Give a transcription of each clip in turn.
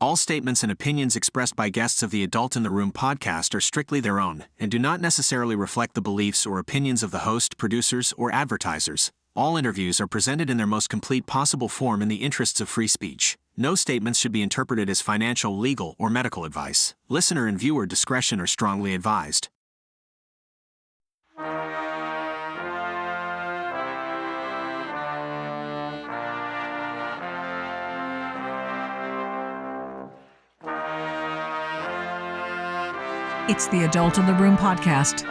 All statements and opinions expressed by guests of the Adult in the Room podcast are strictly their own and do not necessarily reflect the beliefs or opinions of the host, producers, or advertisers. All interviews are presented in their most complete possible form in the interests of free speech. No statements should be interpreted as financial, legal, or medical advice. Listener and viewer discretion are strongly advised. It's the Adult in the Room podcast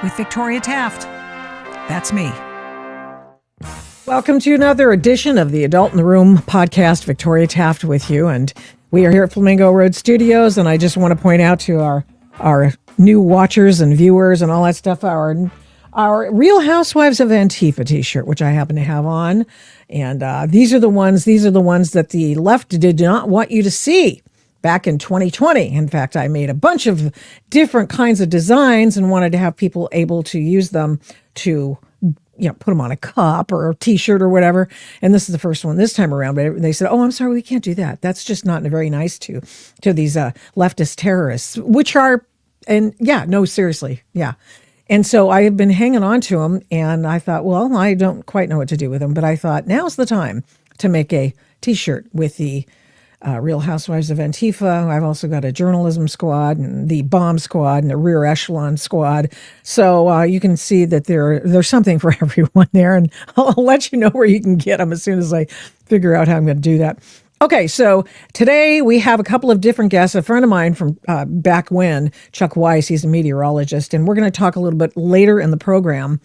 with Victoria Taft. That's me. Welcome to another edition of the Adult in the Room podcast. Victoria Taft with you, and we are here at Flamingo Road Studios. And I just want to point out to our new watchers and viewers and all that stuff, our Real Housewives of Antifa t-shirt, which I happen to have on. And these are the ones that the left did not want you to see back in 2020. In fact, I made a bunch of different kinds of designs and wanted to have people able to use them to, put them on a cup or a t-shirt or whatever. And this is the first one this time around. But they said, "Oh, I'm sorry, we can't do that. That's just not very nice to these leftist terrorists," which are, and yeah, no, seriously, yeah. And so I have been hanging on to them, and I thought, well, I don't quite know what to do with them, but I thought now's the time to make a t-shirt with the Real Housewives of Antifa. I've also got a journalism squad and the bomb squad and the rear echelon squad. So you can see that there's something for everyone there, and I'll let you know where you can get them as soon as I figure out how I'm going to do that. Okay, so today we have a couple of different guests. A friend of mine from back when, Chuck Wiese, he's a meteorologist, and we're going to talk a little bit later in the program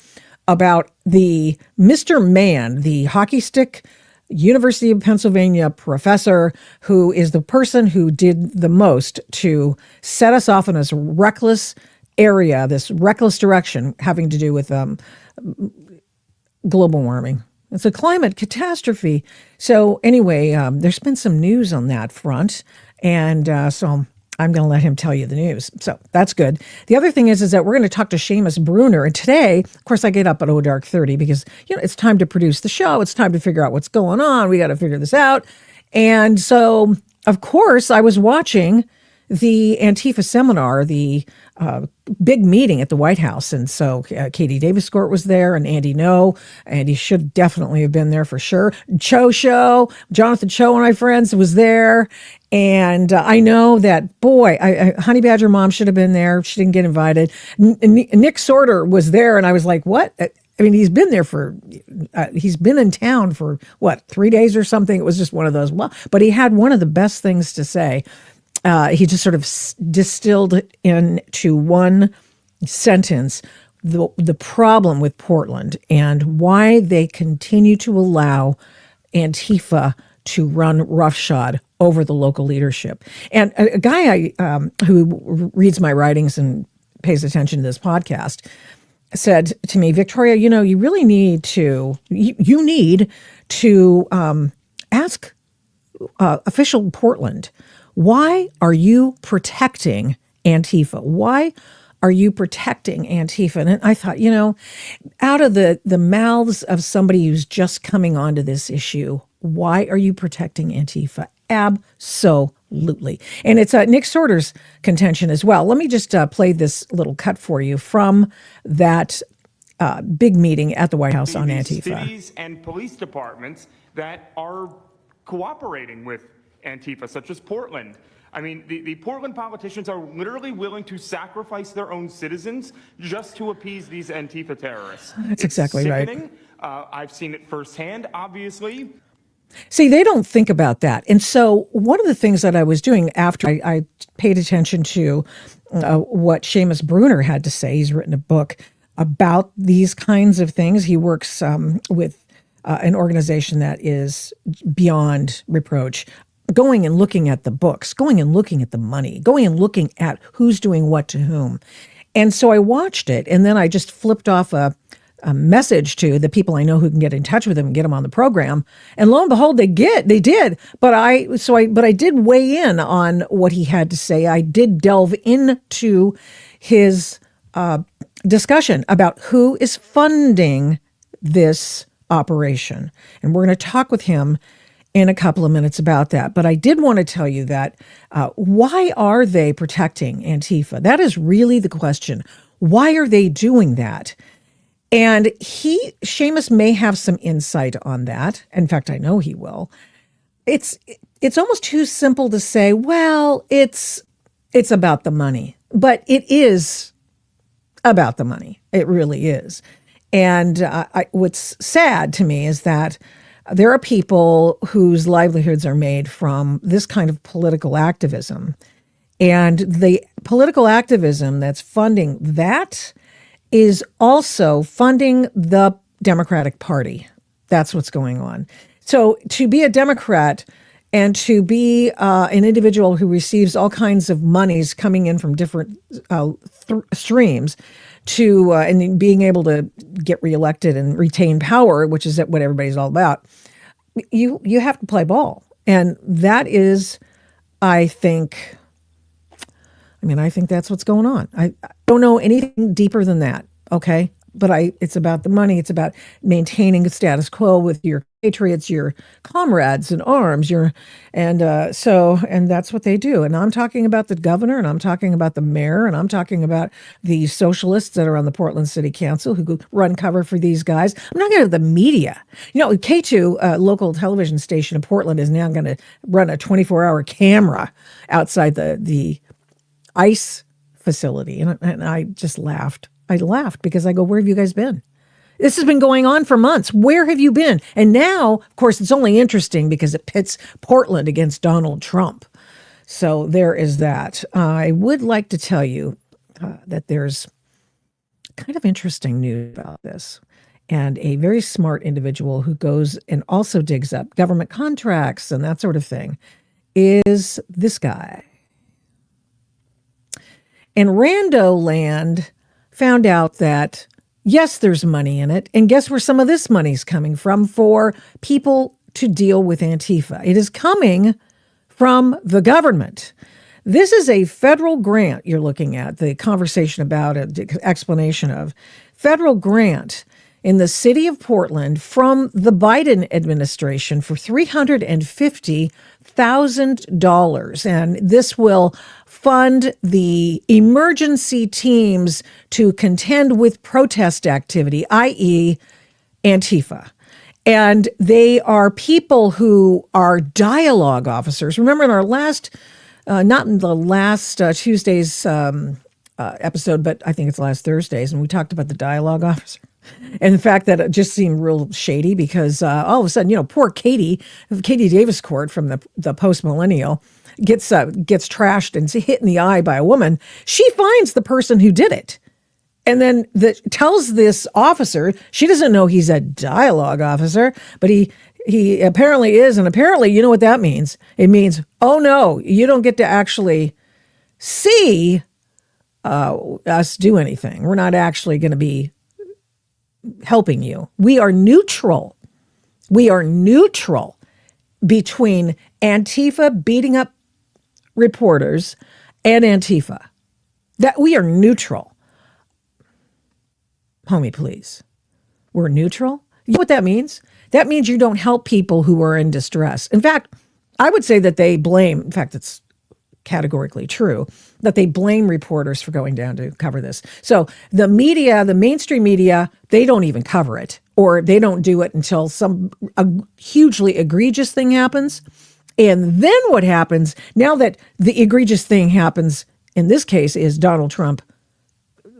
about the Mr. Man, the hockey stick University of Pennsylvania professor who is the person who did the most to set us off in this reckless area, this reckless direction having to do with global warming. It's a climate catastrophe. So anyway, there's been some news on that front, and so I'm going to let him tell you the news. So that's good. The other thing is that we're going to talk to Seamus Bruner. And today, of course, I get up at dark 30 because, it's time to produce the show. It's time to figure out what's going on. We got to figure this out. And so, of course, I was watching the Antifa seminar, the big meeting at the White House. And so Katie Davis-Gort was there, and Andy Ngo, and he should definitely have been there for sure. Jonathan Cho, one of my friends, was there. And I know that, boy, Honey Badger Mom should have been there. She didn't get invited. Nick Sorter was there, and I was like, what? I mean, he's been in town for, 3 days or something? It was just one of those. Well, but he had one of the best things to say. He just sort of distilled it into one sentence, the problem with Portland and why they continue to allow Antifa to run roughshod over the local leadership. And a guy who reads my writings and pays attention to this podcast said to me, "Victoria, you really need to, you need to ask official Portland, why are you protecting Antifa? Why are you protecting Antifa?" And I thought, out of the mouths of somebody who's just coming onto this issue, why are you protecting Antifa? Absolutely. And it's Nick Sorter's contention as well. Let me just play this little cut for you from that big meeting at the White House on Antifa. Cities and police departments that are cooperating with Antifa, such as Portland. I mean, the Portland politicians are literally willing to sacrifice their own citizens just to appease these Antifa terrorists. That's exactly sickening. Right. I've seen it firsthand, obviously. See, they don't think about that. And so one of the things that I was doing after I paid attention to what Seamus Bruner had to say, he's written a book about these kinds of things. He works with an organization that is beyond reproach, going and looking at the books, going and looking at the money, going and looking at who's doing what to whom. And so I watched it, and then I just flipped off a message to the people I know who can get in touch with him and get him on the program. And lo and behold, they did. But I did weigh in on what he had to say. I did delve into his discussion about who is funding this operation. And we're going to talk with him in a couple of minutes about that. But I did want to tell you that why are they protecting Antifa? That is really the question. Why are they doing that? And Seamus may have some insight on that. In fact, I know he will. It's almost too simple to say, well, it's about the money. But it is about the money. It really is. And what's sad to me is that there are people whose livelihoods are made from this kind of political activism. And the political activism that's funding that is also funding the Democratic Party. That's what's going on. So to be a Democrat and to be an individual who receives all kinds of monies coming in from different streams to and being able to get reelected and retain power, which is what everybody's all about, you have to play ball. And that is, I think that's what's going on. I don't know anything deeper than that, okay? But it's about the money. It's about maintaining the status quo with your patriots, your comrades in arms, and that's what they do. And I'm talking about the governor, and I'm talking about the mayor, and I'm talking about the socialists that are on the Portland City Council who run cover for these guys. I'm not going to the media. K2, local television station in Portland, is now going to run a 24-hour camera outside the ICE facility, and I just laughed. I laughed because I go, where have you guys been? This has been going on for months. Where have you been? And now, of course, it's only interesting because it pits Portland against Donald Trump. So there is that. I would like to tell you that there's kind of interesting news about this. And a very smart individual who goes and also digs up government contracts and that sort of thing is this guy. And Rando Land found out that, yes, there's money in it. And guess where some of this money's coming from for people to deal with Antifa? It is coming from the government. This is a federal grant you're looking at, the conversation about it, the explanation of federal grant in the city of Portland from the Biden administration for $350,000. And this will fund the emergency teams to contend with protest activity, i.e. Antifa. And they are people who are dialogue officers. Remember in our last, not in the last Tuesday's episode, but I think it's last Thursday's, and we talked about the dialogue officer. And the fact that it just seemed real shady because all of a sudden, poor Katie Davis Court from the post-millennial gets trashed and hit in the eye by a woman. She finds the person who did it. And then tells this officer, she doesn't know he's a dialogue officer, but he apparently is. And apparently, you know what that means? It means, oh no, you don't get to actually see us do anything. We're not actually going to be helping you. We are neutral. We are neutral between Antifa beating up reporters and Antifa. That we are neutral. Homie, please. We're neutral? You know what that means? That means you don't help people who are in distress. In fact, I would say that they blame, in fact, it's categorically true, that they blame reporters for going down to cover this. So the media, the mainstream media, they don't even cover it, or they don't do it until a hugely egregious thing happens. And then what happens, now that the egregious thing happens, in this case, is Donald Trump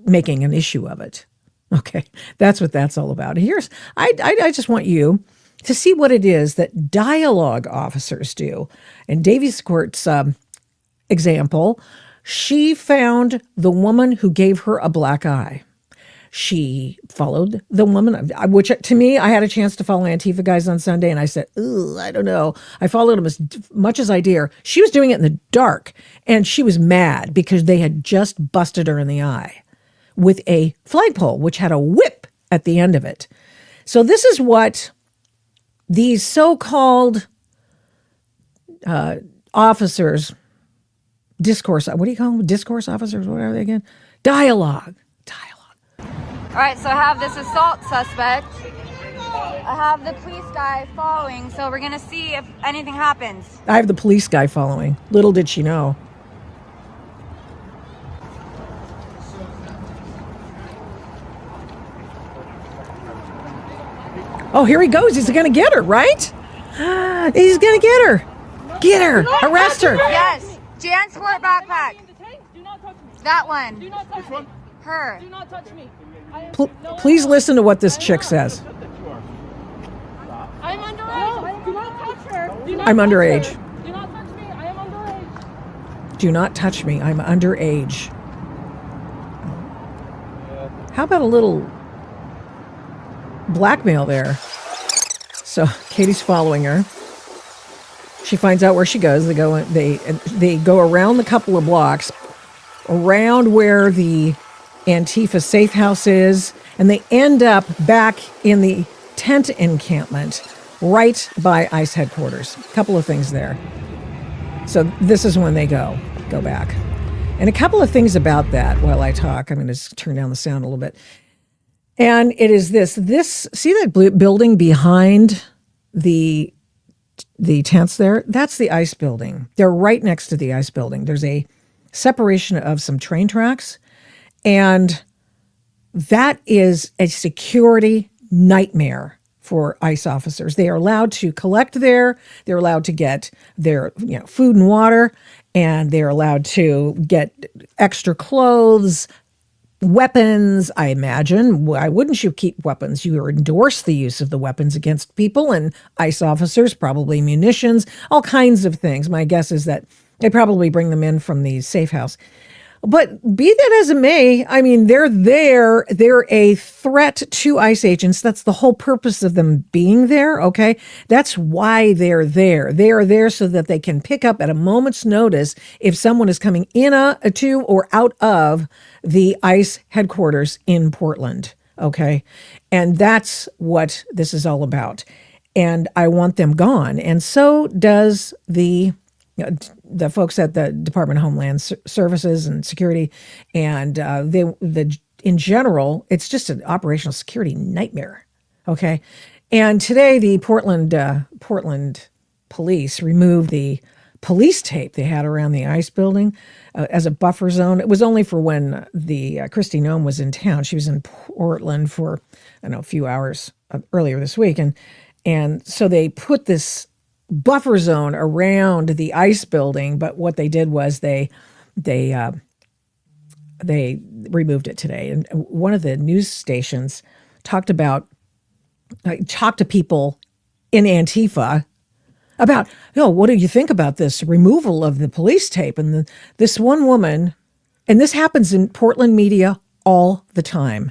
making an issue of it. Okay, that's what that's all about. I just want you to see what it is that dialogue officers do. And Davies Court's example, she found the woman who gave her a black eye. She followed the woman, which to me, I had a chance to follow Antifa guys on Sunday, and I said, I don't know. I followed them as much as I dare. She was doing it in the dark, and she was mad because they had just busted her in the eye with a flagpole, which had a whip at the end of it. So this is what these so-called officers, what do you call them? Discourse officers? What are they again? Dialogue. All right, so I have this assault suspect I have the police guy following, so we're gonna see if anything happens. I have the police guy following. Little did she know. Oh, here he goes. He's going to get her, right? He's going to get her. Get her. Arrest her. Yes. Jan Sport backpack. Do not touch me. That one. Do not touch me. Her. Do not touch me. Please listen to what this chick says. I'm underage. Do not touch her. I'm underage. Do not touch me. I am underage. Do not touch me. I'm underage. How about a little blackmail there? So Katie's following her. She finds out where she goes. They go around the couple of blocks, around where the Antifa safe house is, and they end up back in the tent encampment right by ICE headquarters. A couple of things there. So this is when they go back. And a couple of things about that while I talk. I'm going to turn down the sound a little bit. And it is this, see that building behind the tents there? That's the ICE building. They're right next to the ICE building. There's a separation of some train tracks, and that is a security nightmare for ICE officers. They are allowed to collect there. They're allowed to get their food and water, and they're allowed to get extra clothes, weapons, I imagine. Why wouldn't you keep weapons? You endorse the use of the weapons against people and ICE officers, probably munitions, all kinds of things. My guess is that they probably bring them in from the safe house. But be that as it may, I mean, they're there. They're a threat to ICE agents. That's the whole purpose of them being there, okay? That's why they're there. They are there so that they can pick up at a moment's notice if someone is coming in to or out of the ICE headquarters in Portland, okay? And that's what this is all about. And I want them gone. And so does the folks at the Department of Homeland Services and Security, and in general, it's just an operational security nightmare. Okay, and today the Portland police removed the police tape they had around the ICE building as a buffer zone. It was only for when the Kristi Noem was in town. She was in Portland for a few hours earlier this week, and so they put this buffer zone around the ICE building, but what they did was they removed it today. And one of the news stations talked to people in Antifa about, what do you think about this removal of the police tape? And this one woman, and this happens in Portland media all the time.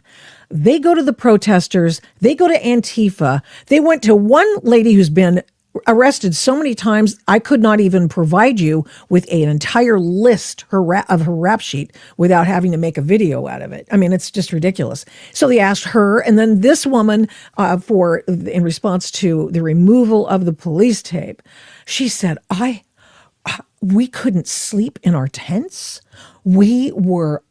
They go to the protesters, they go to Antifa. They went to one lady who's been arrested so many times, I could not even provide you with an entire list of her rap sheet without having to make a video out of it. I mean, it's just ridiculous. So they asked her, and then this woman, in response to the removal of the police tape, she said, we couldn't sleep in our tents. We were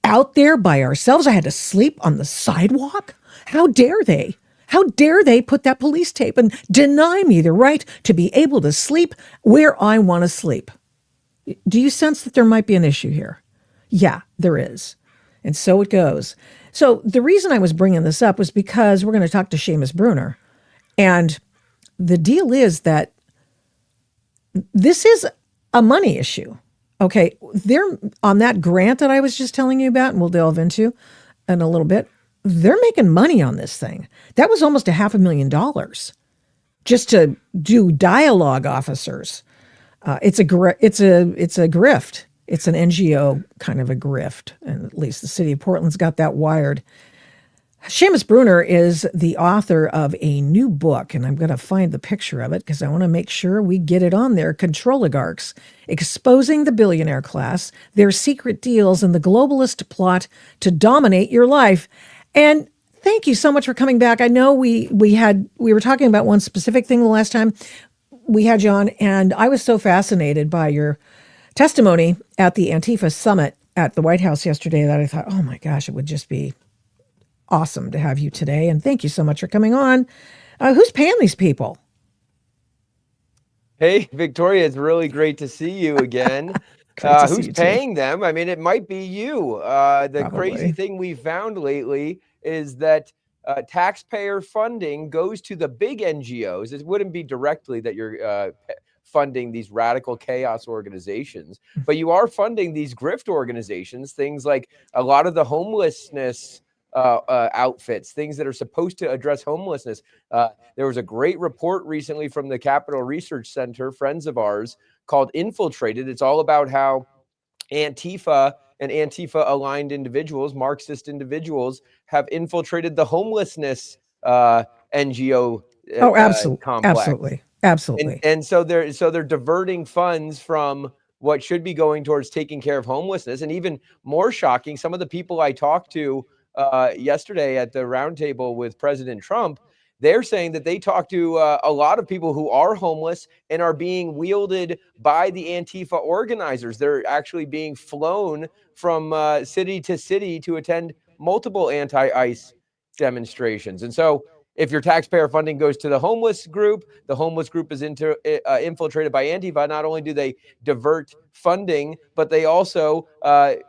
out there by ourselves. I had to sleep on the sidewalk. How dare they? How dare they put that police tape and deny me the right to be able to sleep where I want to sleep? Do you sense that there might be an issue here? Yeah, there is. And so it goes. So the reason I was bringing this up was because we're going to talk to Seamus Bruner. And the deal is that this is a money issue. Okay, they're on that grant that I was just telling you about, and we'll delve into in a little bit. They're making money on this thing. That was almost $500,000 just to do dialogue officers. It's a grift. It's an NGO kind of a grift, and at least the city of Portland's got that wired. Seamus Bruner is the author of a new book, and I'm going to find the picture of it because I want to make sure we get it on there. Controligarchs, Exposing the Billionaire Class, Their Secret Deals, and the Globalist Plot to Dominate Your Life. And thank you so much for coming back. I know we were talking about one specific thing the last time we had you on, and I was so fascinated by your testimony at the Antifa summit at the White House yesterday that I thought, oh my gosh, it would just be awesome to have you today. And thank you so much for coming on. Who's paying these people? Hey, Victoria, it's really great to see you again. Great to see Who's you too. paying them? I mean, it might be you. The crazy Probably. thing we found lately is that taxpayer funding goes to the big NGOs. It wouldn't be directly that you're funding these radical chaos organizations, but you are funding these grift organizations, things like a lot of the homelessness outfits, things that are supposed to address homelessness. There was a great report recently from the Capital Research Center, friends of ours, called Infiltrated. It's all about how Antifa and Antifa aligned individuals, Marxist individuals, have infiltrated the homelessness NGO Oh, absolutely. complex. Absolutely. And so they're diverting funds from what should be going towards taking care of homelessness. And even more shocking, some of the people I talked to yesterday at the roundtable with President Trump, they're saying that they talked to a lot of people who are homeless and are being wielded by the Antifa organizers. They're actually being flown from city to city to attend multiple anti-ICE demonstrations. And so if your taxpayer funding goes to the homeless group is infiltrated by Antifa. Not only do they divert funding, but they also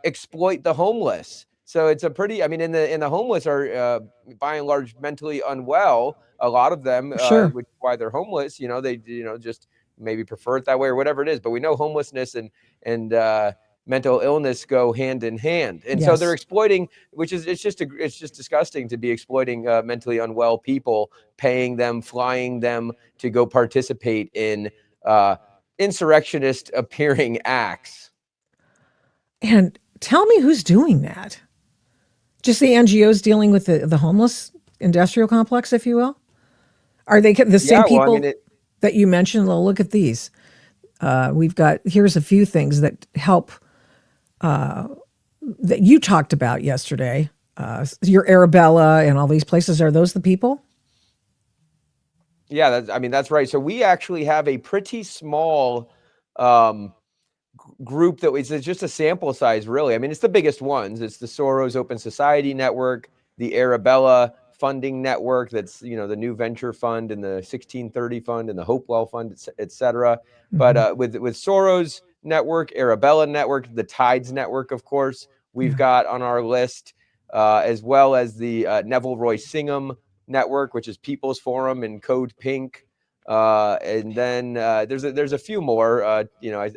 exploit the homeless. So it's a pretty, I mean, in the homeless are by and large mentally unwell. A lot of them, Sure. which is why they're homeless. They just maybe prefer it that way or whatever it is. But we know homelessness and mental illness go hand in hand, and so they're Yes. exploiting, which is it's just disgusting to be exploiting mentally unwell people, paying them, flying them to go participate in insurrectionist appearing acts. And tell me who's doing that. Just the NGOs dealing with the homeless industrial complex, if you will? Are they the same Yeah, well, I people mean, that you mentioned? Well, look at these. Here's a few things that help that you talked about yesterday. Your Arabella and all these places. Are those the people? yeah, that's right. So we actually have a pretty small group that is just a sample size, really. I mean, it's the biggest ones. It's the Soros Open Society Network, the Arabella Funding Network, that's the New Venture Fund and the 1630 Fund and the Hopewell Fund, et cetera. Mm-hmm. But with Soros Network, Arabella Network, the Tides Network, of course, we've got on our list, as well as the Neville Roy Singham Network, which is People's Forum and Code Pink. And then there's a few more. I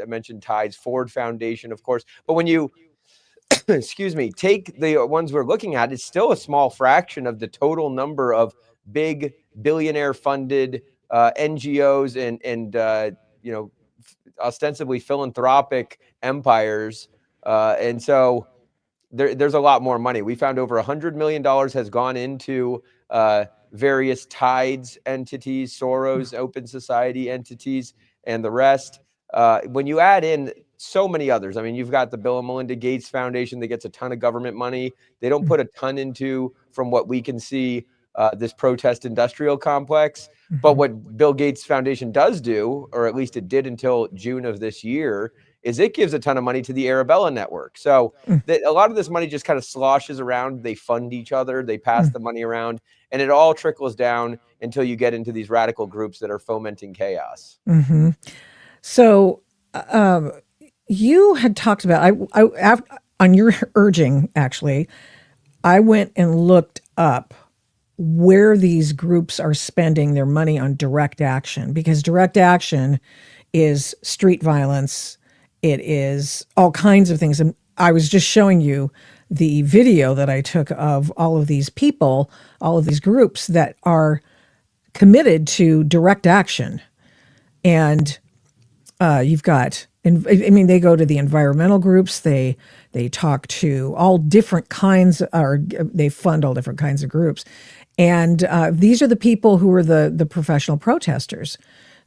mentioned Tides, Ford Foundation, of course. But when you excuse me, take the ones we're looking at, it's still a small fraction of the total number of big billionaire funded NGOs and ostensibly philanthropic empires. And so there's a lot more money. We found over $100 million has gone into various Tides entities, Soros Open Society entities, and the rest. When you add in so many others, I mean, you've got the Bill and Melinda Gates Foundation that gets a ton of government money. They don't put a ton into, from what we can see, this protest industrial complex. But what Bill Gates Foundation does do, or at least it did until June of this year, is it gives a ton of money to the Arabella Network. So a lot of this money just kind of sloshes around. They fund each other. They pass the money around, and it all trickles down until you get into these radical groups that are fomenting chaos. Mm-hmm. So you had talked about, on your urging, actually, I went and looked up where these groups are spending their money on direct action, because direct action is street violence. It is all kinds of things. And I was just showing you the video that I took of all of these people, all of these groups that are committed to direct action. And you've got, I mean, they go to the environmental groups. They talk to all different kinds, or they fund all different kinds of groups. And these are the people who are the professional protesters.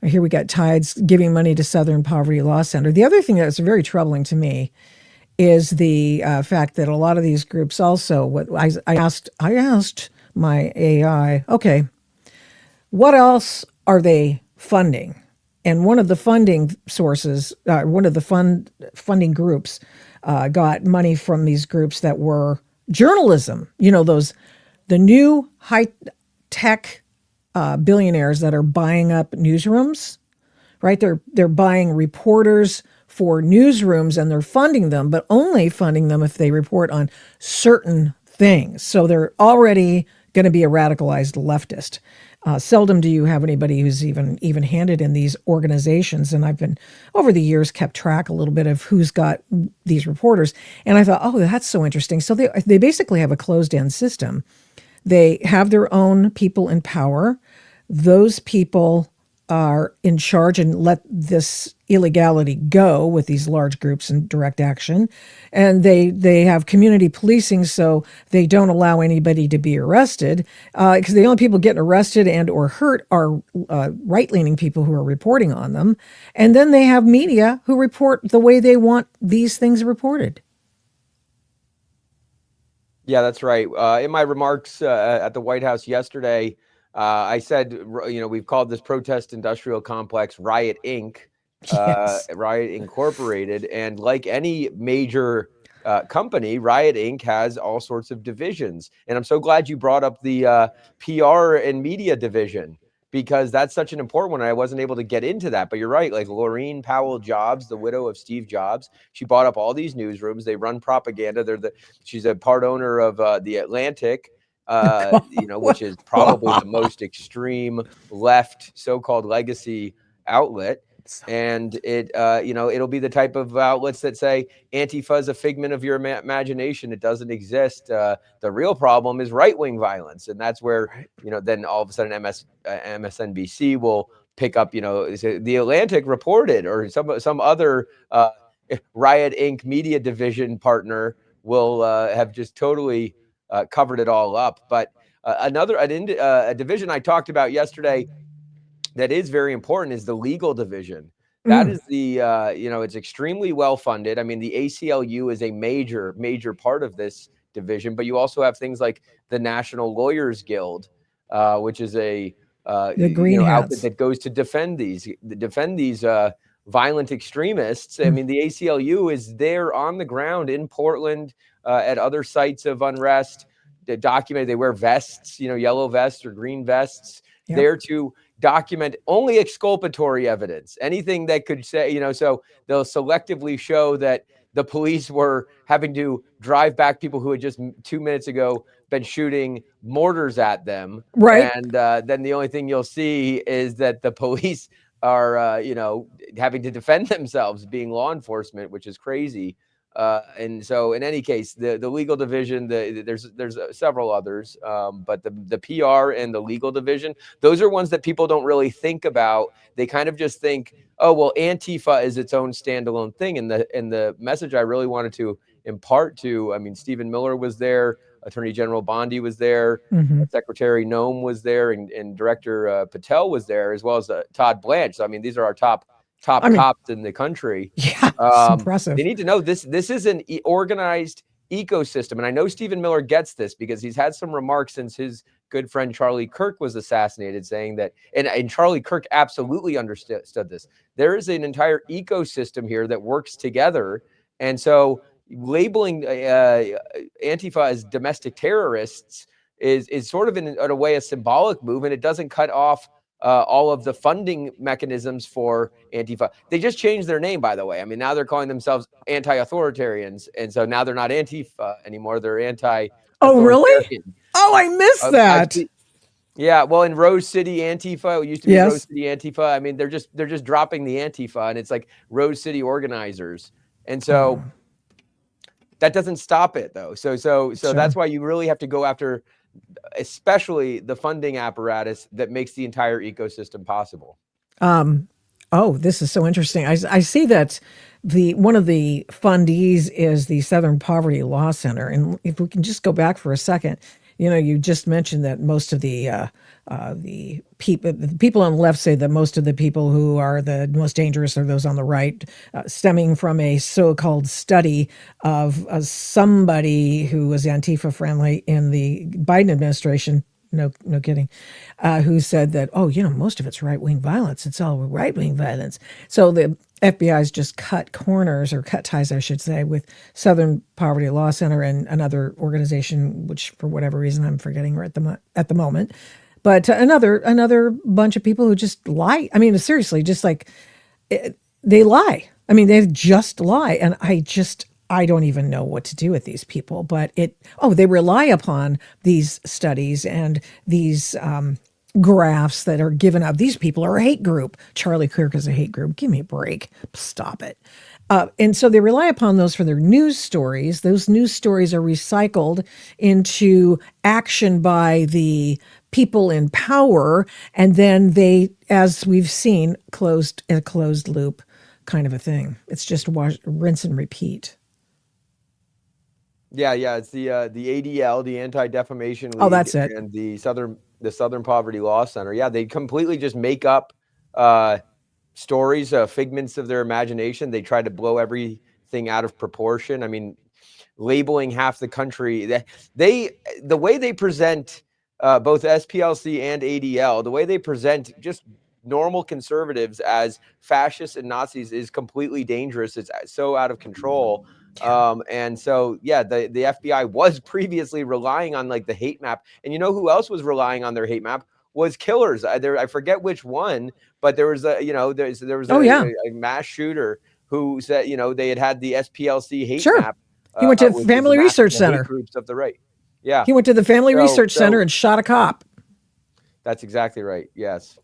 Here we got Tides giving money to Southern Poverty Law Center. The other thing that's very troubling to me is the fact that a lot of these groups also, what I asked my AI, okay, what else are they funding? And one of the funding sources, one of the funding groups got money from these groups that were journalism, those the new high tech billionaires that are buying up newsrooms, right? They're buying reporters for newsrooms and they're funding them, but only funding them if they report on certain things. So they're already going to be a radicalized leftist. Seldom do you have anybody who's even handed in these organizations. And I've been over the years kept track a little bit of who's got these reporters. And I thought, oh, that's so interesting. So they basically have a closed-end system. They have their own people in power. Those people are in charge and let this illegality go with these large groups and direct action. And they have community policing, so they don't allow anybody to be arrested, because the only people getting arrested and or hurt are right-leaning people who are reporting on them. And then they have media who report the way they want these things reported. Yeah, that's right. In my remarks at the White House yesterday, I said, we've called this protest industrial complex Riot Inc., Yes. Riot Incorporated. And like any major company, Riot Inc. has all sorts of divisions. And I'm so glad you brought up the PR and media division, because that's such an important one. I wasn't able to get into that, but you're right. Like Laureen Powell Jobs, the widow of Steve Jobs, she bought up all these newsrooms. They run propaganda. She's a part owner of the Atlantic, which is probably the most extreme left so-called legacy outlet. And it'll be the type of outlets that say Antifa is a figment of your imagination. It doesn't exist. The real problem is right-wing violence. And that's where, then all of a sudden MSNBC will pick up, the Atlantic reported, or some other Riot Inc. media division partner will have just totally covered it all up. But a division I talked about yesterday that is very important is the legal division. That is it's extremely well funded. I mean, the ACLU is a major part of this division, but you also have things like the National Lawyers Guild, which is a outfit that goes to defend these violent extremists. I mean, the ACLU is there on the ground in Portland, at other sites of unrest. They wear vests, yellow vests or green vests, there to document only exculpatory evidence, anything that could say, so they'll selectively show that the police were having to drive back people who had just 2 minutes ago been shooting mortars at them. Right. And then the only thing you'll see is that the police are, having to defend themselves, being law enforcement, which is crazy. And so in any case, the legal division, there's several others, but the PR and the legal division, those are ones that people don't really think about. They kind of just think, oh, well, Antifa is its own standalone thing. And the message I really wanted to impart to, Stephen Miller was there, Attorney General Bondi was there, Secretary Noem was there, and Director Patel was there, as well as Todd Blanche. So, these are our top cops in the country. Yeah, it's impressive. They need to know this is an organized ecosystem. And I know Stephen Miller gets this because he's had some remarks since his good friend Charlie Kirk was assassinated, saying that, and Charlie Kirk absolutely understood this. There is an entire ecosystem here that works together. And so labeling Antifa as domestic terrorists is sort of in a way a symbolic move, and it doesn't cut off all of the funding mechanisms for Antifa. They just changed their name, by the way. Now they're calling themselves anti-authoritarians, and so now they're not Antifa anymore. They're anti-authoritarian. Oh, really? Oh, I missed that. Yeah, well, in Rose City Antifa, it used to be Rose City Antifa. They're just dropping the Antifa, and it's like Rose City organizers, and so that doesn't stop it, though. So sure. That's why you really have to go after, especially the funding apparatus that makes the entire ecosystem possible. This is so interesting. I see that one of the fundees is the Southern Poverty Law Center. And if we can just go back for a second, you just mentioned that most of the people on the left say that most of the people who are the most dangerous are those on the right, stemming from a so-called study of somebody who was Antifa friendly in the Biden administration. no kidding, who said that, oh, most of it's right-wing violence. It's all right-wing violence. So the FBI's just cut corners, or cut ties, I should say, with Southern Poverty Law Center and another organization, which for whatever reason I'm forgetting right at the moment. But another bunch of people who just lie. I mean, seriously, just like they lie. I mean, they just lie. And I don't even know what to do with these people, but they rely upon these studies and these graphs that are given out. These people are a hate group. Charlie Kirk is a hate group. Give me a break. Stop it. And so they rely upon those for their news stories. Those news stories are recycled into action by the people in power. And then they, as we've seen, a closed loop kind of a thing. It's just rinse and repeat. Yeah, it's the ADL, the Anti-Defamation League, that's it. and the Southern Poverty Law Center. Yeah, they completely just make up stories, figments of their imagination. They try to blow everything out of proportion. I mean, labeling half the country. The way they present both SPLC and ADL, the way they present just normal conservatives as fascists and Nazis is completely dangerous. It's so out of control. And so, the FBI was previously relying on like the hate map. And you know who else was relying on their hate map? Was killers. I forget which one, but there was a mass shooter who said, they had the SPLC hate map. He went to the Family Research Center. Groups of the right. Yeah. He went to the Family Research Center and shot a cop. That's exactly right. Yes.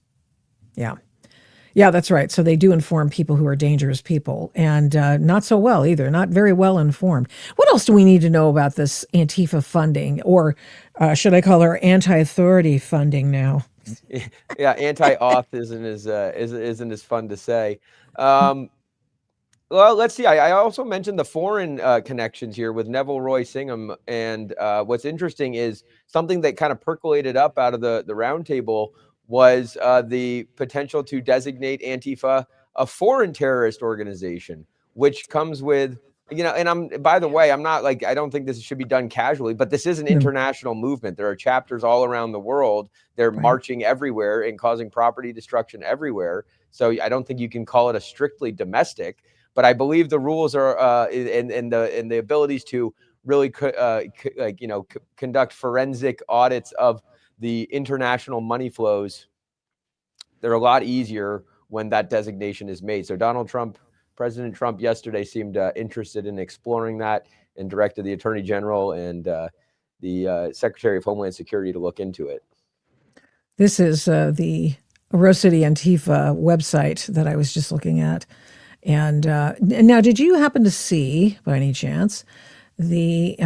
Yeah, that's right. So they do inform people who are dangerous people, and not so well either, not very well informed. What else do we need to know about this Antifa funding, or should I call her anti-authority funding now? Yeah, anti-auth isn't as fun to say. Well, let's see. I also mentioned the foreign connections here with Neville Roy Singham, and what's interesting is something that kind of percolated up out of the roundtable was the potential to designate Antifa a foreign terrorist organization, which comes with, and by the way, I'm not like, I don't think this should be done casually, but this is an international movement. There are chapters all around the world. They're marching everywhere and causing property destruction everywhere. So I don't think you can call it a strictly domestic, but I believe the rules are and the abilities to really conduct forensic audits of the international money flows, they're a lot easier when that designation is made. So President Trump yesterday seemed interested in exploring that and directed the Attorney General and the Secretary of Homeland Security to look into it. This is the Rose City Antifa website that I was just looking at. And now, did you happen to see, by any chance, the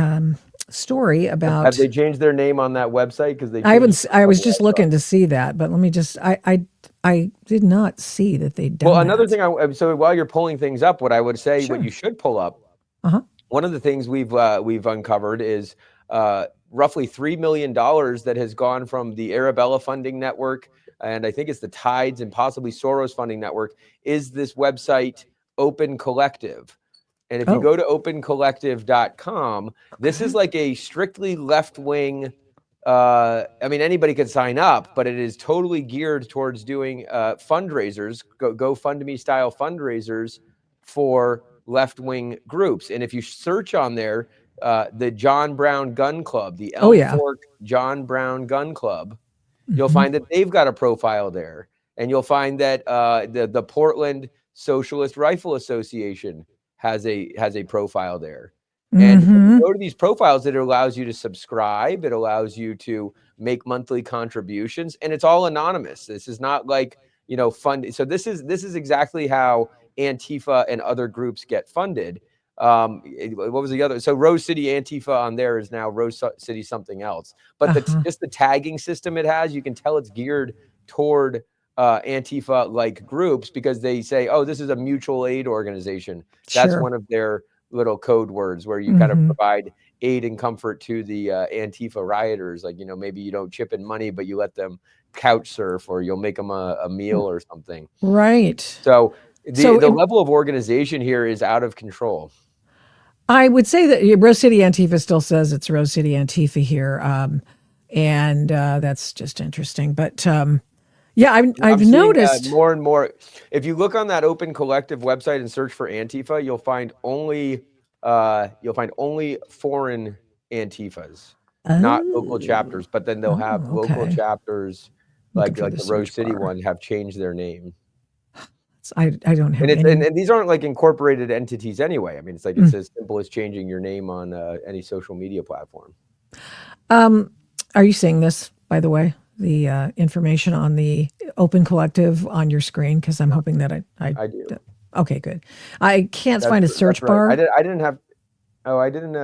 story about? Have they changed their name on that website? Because they I was just looking to see that, but let me just. I did not see that they'd done. Well, another thing. So while you're pulling things up, what I would say, what you should pull up. One of the things we've uncovered is roughly $3 million that has gone from the Arabella funding network, and I think it's the Tides and possibly Soros funding network, is this website Open Collective. And if you go to opencollective.com, this is like a strictly left-wing, I mean, anybody could sign up, but it is totally geared towards doing fundraisers, GoFundMe style fundraisers for left-wing groups. And if you search on there, the John Brown Gun Club, the Elm Fork John Brown Gun Club, you'll find that they've got a profile there. And you'll find that the Portland Socialist Rifle Association has a profile there. And if you go to these profiles, it allows you to subscribe. It allows you to make monthly contributions, and it's all anonymous. This is not like, fund. So this is exactly how Antifa and other groups get funded. What was the other? So Rose City Antifa on there is now Rose City something else. But just the tagging system it has, you can tell it's geared toward Antifa-like groups because they say, oh, this is a mutual aid organization. That's one of their little code words where you kind of provide aid and comfort to the Antifa rioters. Like, maybe you don't chip in money, but you let them couch surf, or you'll make them a meal or something. Right. So the level of organization here is out of control. I would say that Rose City Antifa still says it's Rose City Antifa here. and that's just interesting. But yeah, I'm I've seeing noticed. more and more. If you look on that Open Collective website and search for Antifa, you'll find only foreign Antifas, not local chapters. But then they'll have local okay. chapters, Looking like for the the Rose search City bar. one, have changed their name. I don't have And it's any. and these aren't like incorporated entities anyway. I mean, it's like it's as simple as changing your name on any social media platform. Are you seeing this, by the way? The information on the Open Collective on your screen, because I'm hoping that I do. Okay, good. I can't find a That's search right. bar. I didn't have. Oh, I didn't.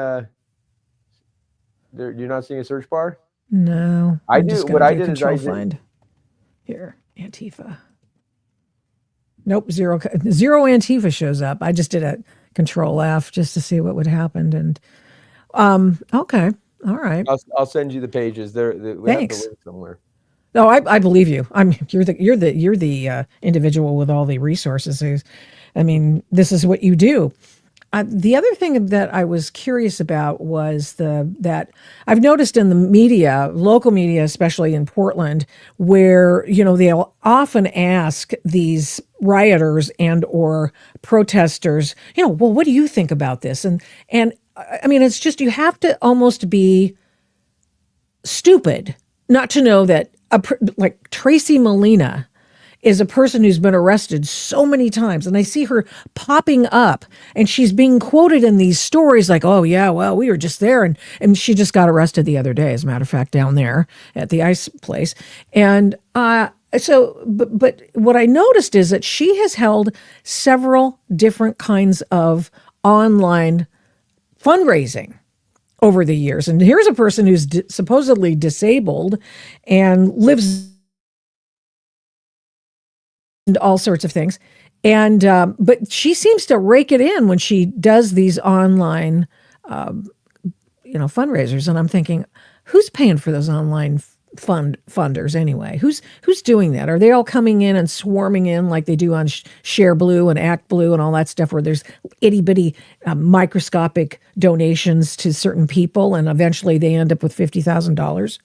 You're not seeing a search bar? No, I I'm do. just What going I to do did is I control did. find. Here, Antifa. Nope, zero Antifa shows up. I just did a control F just to see what would happen. And okay, all right. I'll send you the pages. We have the Thanks. link somewhere. No, I believe you. You're the individual with all the resources. I mean, this is what you do. The other thing that I was curious about was that I've noticed in the media, local media, especially in Portland, where they'll often ask these rioters and or protesters, well, what do you think about this? And I mean, it's just you have to almost be stupid not to know that like Tracy Molina is a person who's been arrested so many times, and I see her popping up and she's being quoted in these stories like, oh yeah, well, we were just there, and she just got arrested the other day, as a matter of fact, down there at the ice place. And but what I noticed is that she has held several different kinds of online fundraising over the years. And here's a person who's supposedly disabled and lives and all sorts of things. And but she seems to rake it in when she does these online fundraisers. And I'm thinking, who's paying for those online funders anyway? Who's doing that? Are they all coming in and swarming in like they do on Share Blue and Act Blue and all that stuff, where there's itty bitty microscopic donations to certain people, and eventually they end up with $50,000?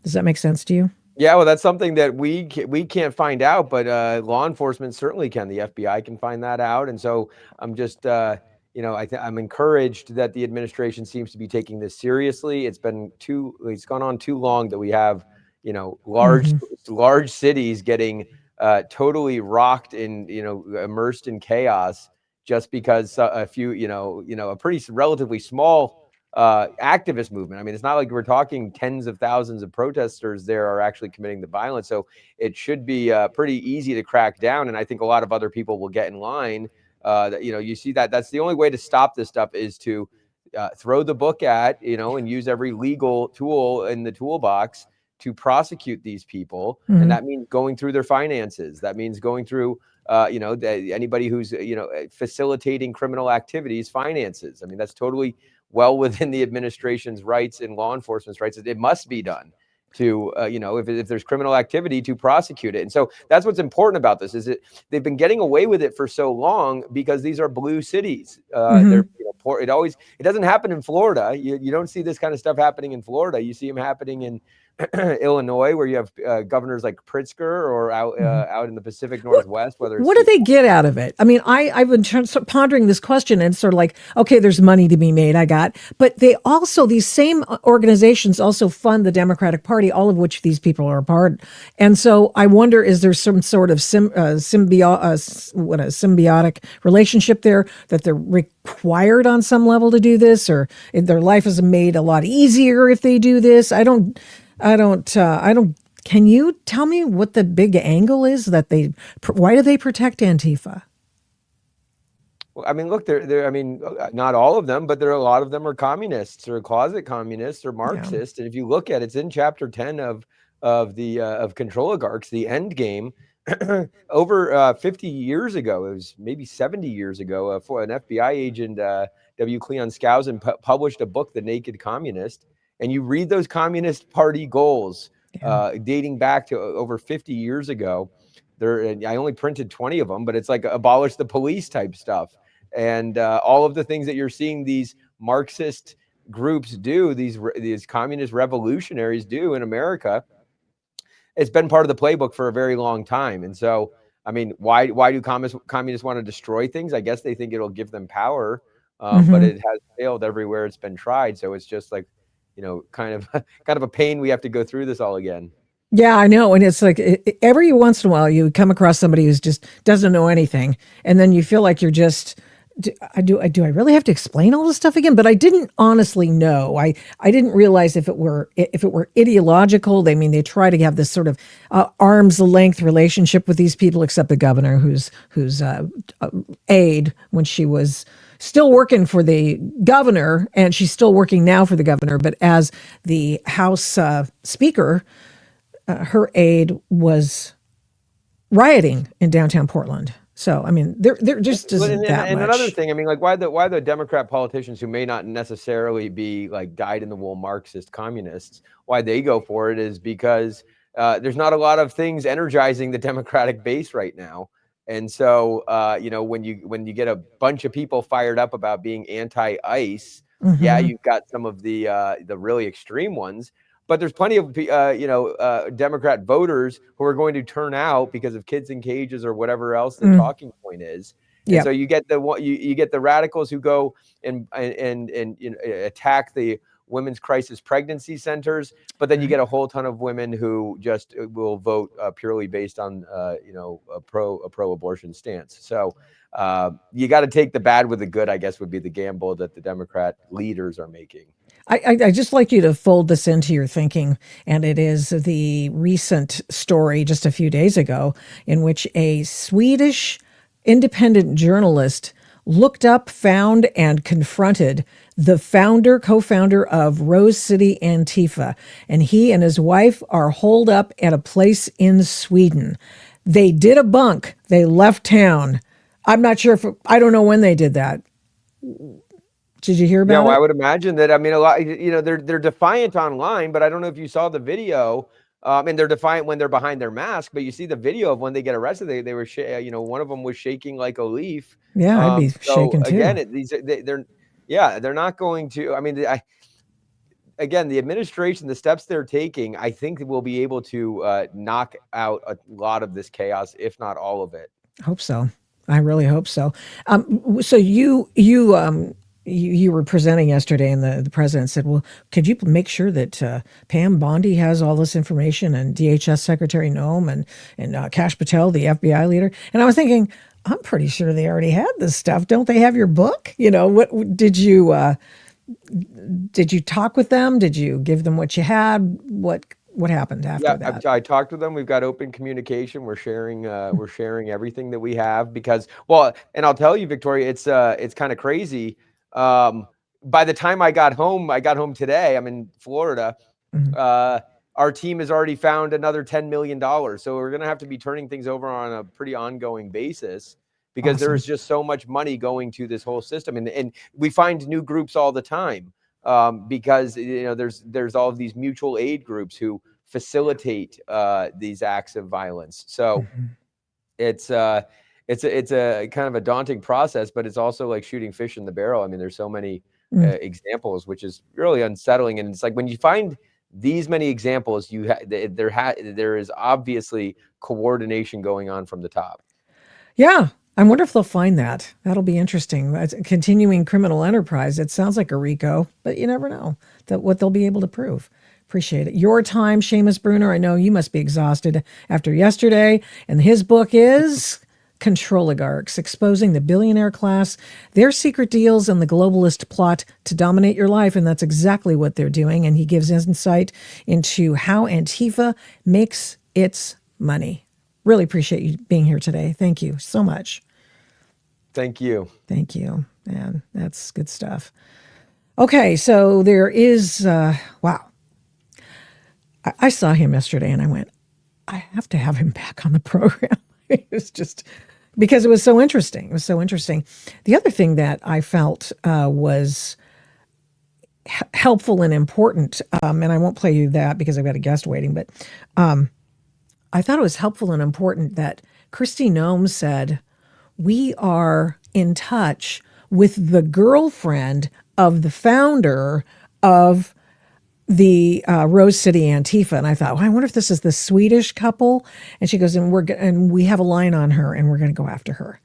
Does that make sense to you? Yeah, well, that's something that we can't find out, but law enforcement certainly can. The FBI can find that out, and so I'm just I'm encouraged that the administration seems to be taking this seriously. It's gone on too long that we have large cities getting totally rocked and immersed in chaos just because a few a pretty relatively small activist movement. I mean, it's not like we're talking tens of thousands of protesters there are actually committing the violence. So it should be pretty easy to crack down. And I think a lot of other people will get in line. You see that's the only way to stop this stuff is to throw the book at, and use every legal tool in the toolbox to prosecute these people. Mm-hmm. And that means going through their finances. That means going through anybody who's facilitating criminal activities finances. I mean, that's totally well within the administration's rights and law enforcement's rights. It must be done to if there's criminal activity, to prosecute it. And so that's what's important about this, is that they've been getting away with it for so long because these are blue cities. They're poor. It doesn't happen in Florida. You don't see this kind of stuff happening in Florida. You see them happening in Illinois, where you have governors like Pritzker, or out in the Pacific Northwest. What do they get out of it? I mean, I've been pondering this question, and it's sort of like, okay, there's money to be made, but these same organizations also fund the Democratic Party, all of which these people are a part. And so I wonder, is there some sort of symbiotic relationship there, that they're required on some level to do this, or their life is made a lot easier if they do this? I don't. Can you tell me what the big angle is why do they protect Antifa? Well, I mean, look, not all of them, but a lot of them are communists, or closet communists, or Marxists. Yeah. And if you look at it's in chapter 10 of Control Oligarchs, the end game. Over 50 years ago, it was maybe 70 years ago, for an FBI agent, W. Cleon Skousen, published a book, The Naked Communist. And you read those Communist Party goals, dating back to over 50 years ago. I only printed 20 of them, but it's like abolish the police type stuff. And all of the things that you're seeing these Marxist groups do, these communist revolutionaries do in America, it's been part of the playbook for a very long time. And so, I mean, why do communists want to destroy things? I guess they think it'll give them power, but it has failed everywhere it's been tried. So it's just like, kind of a pain. We have to go through this all again. Yeah, I know. And it's like every once in a while you come across somebody who's just doesn't know anything. And then you feel like you're just, do I really have to explain all this stuff again? But I didn't honestly know. I didn't realize if it were ideological. They try to have this sort of arm's length relationship with these people, except the governor, whose aide when she was still working for the governor, and she's still working now for the governor. But as the House Speaker, her aide was rioting in downtown Portland. So, there just isn't that much. And another thing, why the Democrat politicians who may not necessarily be like dyed-in-the-wool Marxist communists, why they go for it is because there's not a lot of things energizing the Democratic base right now. And so, when you get a bunch of people fired up about being anti-ICE, yeah, you've got some of the really extreme ones. But there's plenty of Democrat voters who are going to turn out because of kids in cages or whatever else the talking point is. And so you get the radicals who go and attack the women's crisis pregnancy centers, but then you get a whole ton of women who just will vote purely based on a pro-abortion stance. So you got to take the bad with the good, I guess, would be the gamble that the Democrat leaders are making. I just like you to fold this into your thinking, and it is the recent story just a few days ago in which a Swedish independent journalist looked up, found, and confronted the co-founder of Rose City Antifa, and he and his wife are holed up at a place in Sweden. They did a bunk. They left town. I'm not sure I don't know when they did that. Did you hear about it? No, I would imagine that. A lot, they're defiant online, but I don't know if you saw the video. And they're defiant when they're behind their mask, but you see the video of when they get arrested. They were, one of them was shaking like a leaf. Yeah, I'd be shaking too. Again, they're not going to. Again, the administration, the steps they're taking, I think will be able to knock out a lot of this chaos, if not all of it. Hope so. I really hope so. So you were presenting yesterday, and the president said, well, could you make sure that Pam Bondi has all this information, and DHS Secretary Noem and Kash Patel, the FBI leader? And I was thinking, I'm pretty sure they already had this stuff. Don't they have your book? What did you talk with them? Did you give them what you had? What happened after that? I talked to them. We've got open communication. We're sharing everything that we have because, and I'll tell you, Victoria, it's kind of crazy. By the time I got home today, I'm in Florida. Our team has already found another $10 million. So we're going to have to be turning things over on a pretty ongoing basis because there is just so much money going to this whole system. And we find new groups all the time because, there's all of these mutual aid groups who facilitate these acts of violence. So it's a kind of a daunting process, but it's also like shooting fish in the barrel. There's so many examples, which is really unsettling. And it's like when you find these many examples, there is obviously coordination going on from the top. Yeah. I wonder if they'll find that. That'll be interesting. It's a continuing criminal enterprise. It sounds like a RICO, but you never know what they'll be able to prove. Appreciate it. Your time, Seamus Bruner. I know you must be exhausted after yesterday. And his book is Controligarchs, Exposing the Billionaire Class, Their Secret Deals, and the Globalist Plot to Dominate Your Life. And that's exactly what they're doing. And he gives insight into how Antifa makes its money. Really appreciate you being here today. Thank you so much. Thank you. Thank you. Man, that's good stuff. Okay, so there is, wow. I saw him yesterday and I went, I have to have him back on the program. It was just because it was so interesting. It was so interesting. The other thing that I felt was helpful and important, and I won't play you that because I've got a guest waiting, but I thought it was helpful and important that Kristi Noem said, we are in touch with the girlfriend of the founder of the Rose City Antifa. And I thought, well, I wonder if this is the Swedish couple. And she goes, and we have a line on her, and we're going to go after her.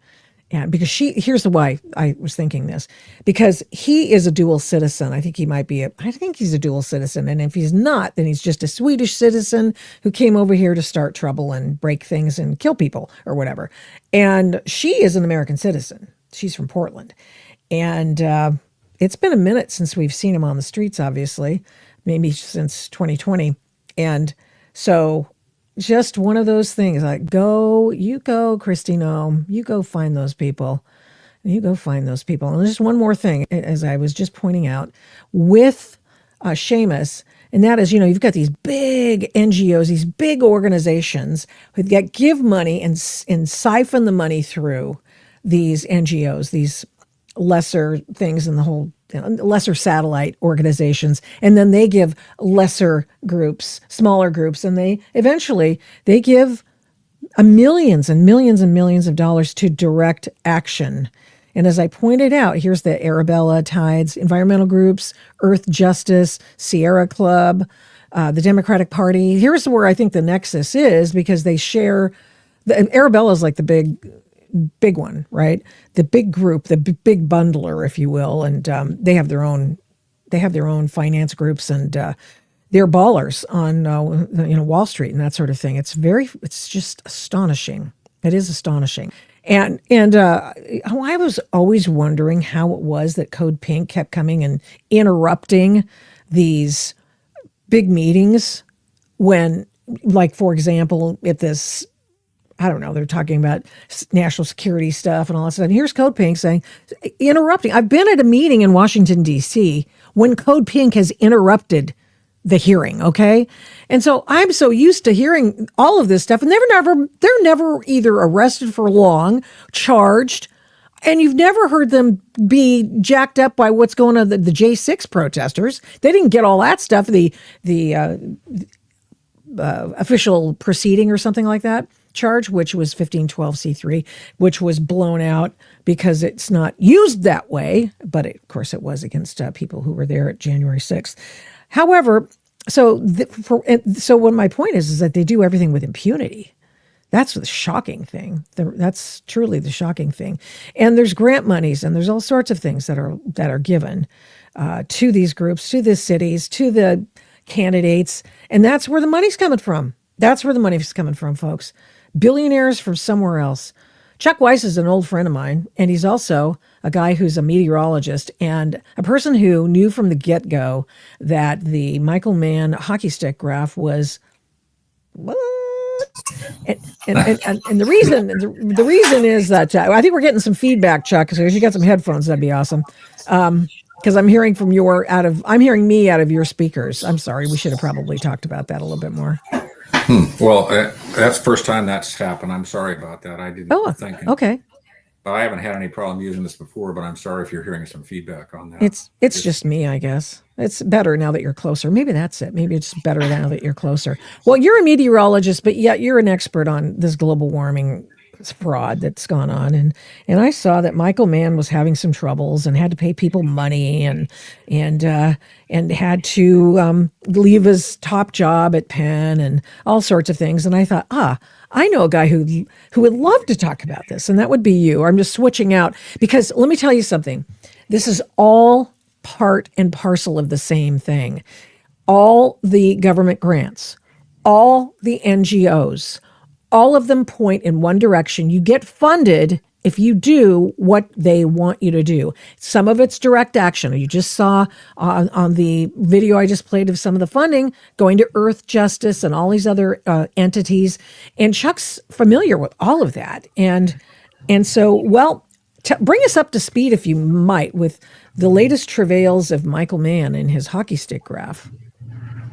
And because here's the why I was thinking this, because he is a dual citizen. I think he's a dual citizen. And if he's not, then he's just a Swedish citizen who came over here to start trouble and break things and kill people or whatever. And she is an American citizen. She's from Portland. And it's been a minute since we've seen him on the streets, obviously, maybe since 2020. And so just one of those things, like, you go, Christy Nome, you go find those people. You go find those people. And just one more thing, as I was just pointing out, with Seamus, and that is, you've got these big NGOs, these big organizations that give money and siphon the money through these NGOs, these lesser things in the whole, lesser satellite organizations, and then they give lesser groups, smaller groups, and they give millions and millions and millions of dollars to direct action. And as I pointed out, here's the Arabella, Tides, environmental groups, Earth Justice, Sierra Club, the Democratic Party. Here's where I think the nexus is, because they share. Arabella is like the big one, right? The big group, the big bundler, if you will, and they have their own finance groups, and they're ballers on Wall Street and that sort of thing. It's just astonishing. It is astonishing. And I was always wondering how it was that Code Pink kept coming and interrupting these big meetings when, like, for example, at this, I don't know, they're talking about national security stuff and all that stuff. And here's Code Pink saying, interrupting. I've been at a meeting in Washington, D.C. when Code Pink has interrupted the hearing, okay? And so I'm so used to hearing all of this stuff, and they're never either arrested for long, charged, and you've never heard them be jacked up by what's going on, the J6 protesters. They didn't get all that stuff, the official proceeding or something like that charge, which was 1512c3, which was blown out because it's not used that way. But of course it was against people who were there at January 6th. However, so what my point is that they do everything with impunity. That's the shocking thing. That's truly the shocking thing. And there's grant monies, and there's all sorts of things that are given to these groups, to the cities, to the candidates, and that's where the money's coming from. That's where the money's coming from, folks. Billionaires from somewhere else. Chuck Weiss is an old friend of mine, and he's also a guy who's a meteorologist and a person who knew from the get-go that the Michael Mann hockey stick graph was what? And the reason is that I think we're getting some feedback, Chuck. So if you got some headphones, that'd be awesome. Because I'm hearing me out of your speakers. I'm sorry, we should have probably talked about that a little bit more. Well, that's the first time that's happened. I'm sorry about that. I didn't think. Okay. I haven't had any problem using this before, but I'm sorry if you're hearing some feedback on that. It's just me, I guess. It's better now that you're closer. Maybe that's it. Maybe it's better now that you're closer. Well, you're a meteorologist, but yet you're an expert on this global warming fraud that's gone on. And I saw that Michael Mann was having some troubles and had to pay people money and had to leave his top job at Penn and all sorts of things. And I thought, I know a guy who would love to talk about this, and that would be you. I'm just switching out because let me tell you something. This is all part and parcel of the same thing. All the government grants, all the NGOs, all of them point in one direction. You get funded if you do what they want you to do. Some of it's direct action. You just saw on the video I just played of some of the funding going to Earth Justice and all these other entities. And Chuck's familiar with all of that. And so, well, bring us up to speed, if you might, with the latest travails of Michael Mann and his hockey stick graph.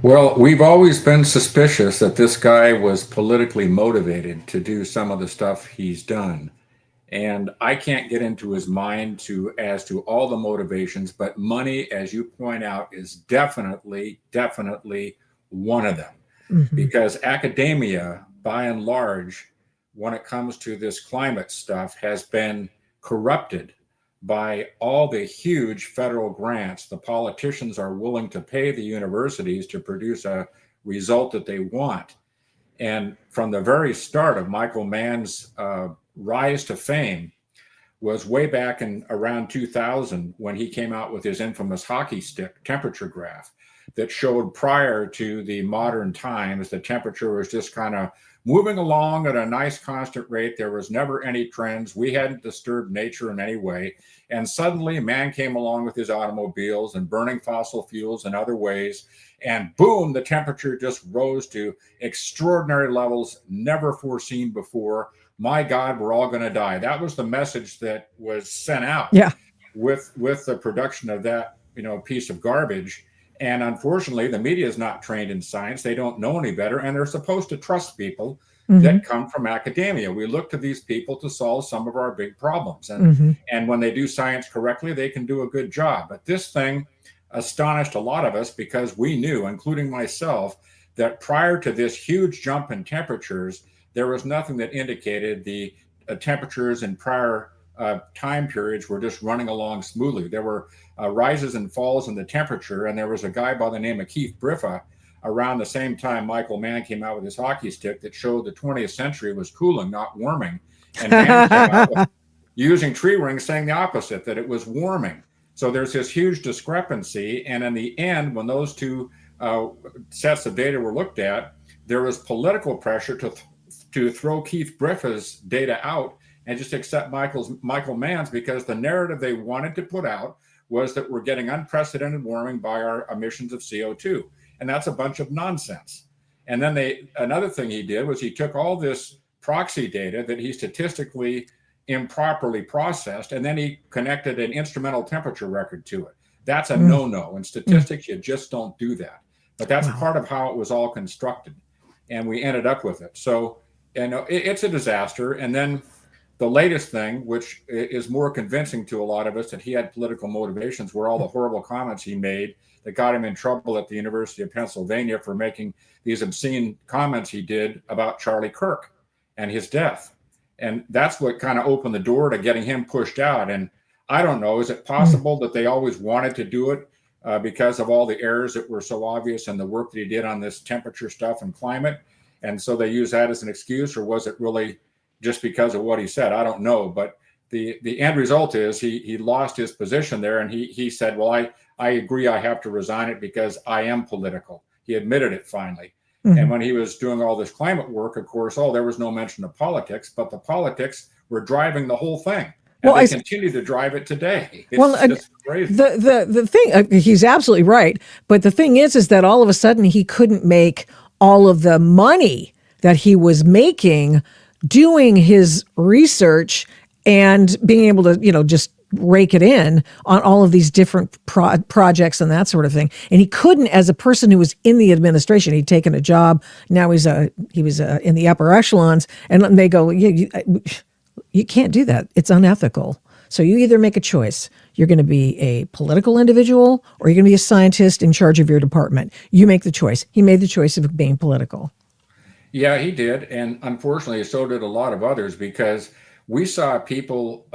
Well, we've always been suspicious that this guy was politically motivated to do some of the stuff he's done. And I can't get into his mind as to all the motivations, but money, as you point out, is definitely one of them. Mm-hmm. Because academia, by and large, when it comes to this climate stuff, has been corrupted by all the huge federal grants the politicians are willing to pay the universities to produce a result that they want. And from the very start of Michael Mann's rise to fame was way back in around 2000 when he came out with his infamous hockey stick temperature graph that showed prior to the modern times, the temperature was just kind of moving along at a nice constant rate. There was never any trends. We hadn't disturbed nature in any way. And suddenly man came along with his automobiles and burning fossil fuels in other ways. And boom, the temperature just rose to extraordinary levels never foreseen before. My God, we're all going to die. That was the message that was sent out with the production of that, piece of garbage. And unfortunately, the media is not trained in science. They don't know any better. And they're supposed to trust people that come from academia. We look to these people to solve some of our big problems. And when they do science correctly, they can do a good job. But this thing astonished a lot of us because we knew, including myself, that prior to this huge jump in temperatures, there was nothing that indicated the temperatures in prior time periods were just running along smoothly. There were rises and falls in the temperature, and there was a guy by the name of Keith Briffa around the same time Michael Mann came out with his hockey stick that showed the 20th century was cooling, not warming. And Mann came out with, using tree rings saying the opposite, that it was warming. So there's this huge discrepancy. And in the end, when those two sets of data were looked at, there was political pressure to throw Keith Briffa's data out and just accept Michael Mann's, because the narrative they wanted to put out was that we're getting unprecedented warming by our emissions of CO2. And that's a bunch of nonsense. And then another thing he did was he took all this proxy data that he statistically improperly processed, and then he connected an instrumental temperature record to it. That's a no-no. In statistics, you just don't do that. But that's part of how it was all constructed. And we ended up with it. So, it's a disaster. And then the latest thing, which is more convincing to a lot of us that he had political motivations, were all the horrible comments he made that got him in trouble at the University of Pennsylvania for making these obscene comments he did about Charlie Kirk and his death. And that's what kind of opened the door to getting him pushed out. And I don't know, is it possible that they always wanted to do it because of all the errors that were so obvious and the work that he did on this temperature stuff and climate? And so they use that as an excuse, or was it really just because of what he said? I don't know. But the end result is he lost his position there. And he said, well, I agree, I have to resign it because I am political. He admitted it finally. And when he was doing all this climate work, of course, there was no mention of politics, but the politics were driving the whole thing. And they continue to drive it today. It's just crazy. The thing, he's absolutely right. But the thing is that all of a sudden he couldn't make all of the money that he was making doing his research and being able to, just rake it in on all of these different projects and that sort of thing. And he couldn't, as a person who was in the administration, he'd taken a job. Now he was in the upper echelons, and they go, you can't do that. It's unethical. So you either make a choice. You're going to be a political individual, or you're going to be a scientist in charge of your department. You make the choice. He made the choice of being political. Yeah, he did. And unfortunately, so did a lot of others, because we saw people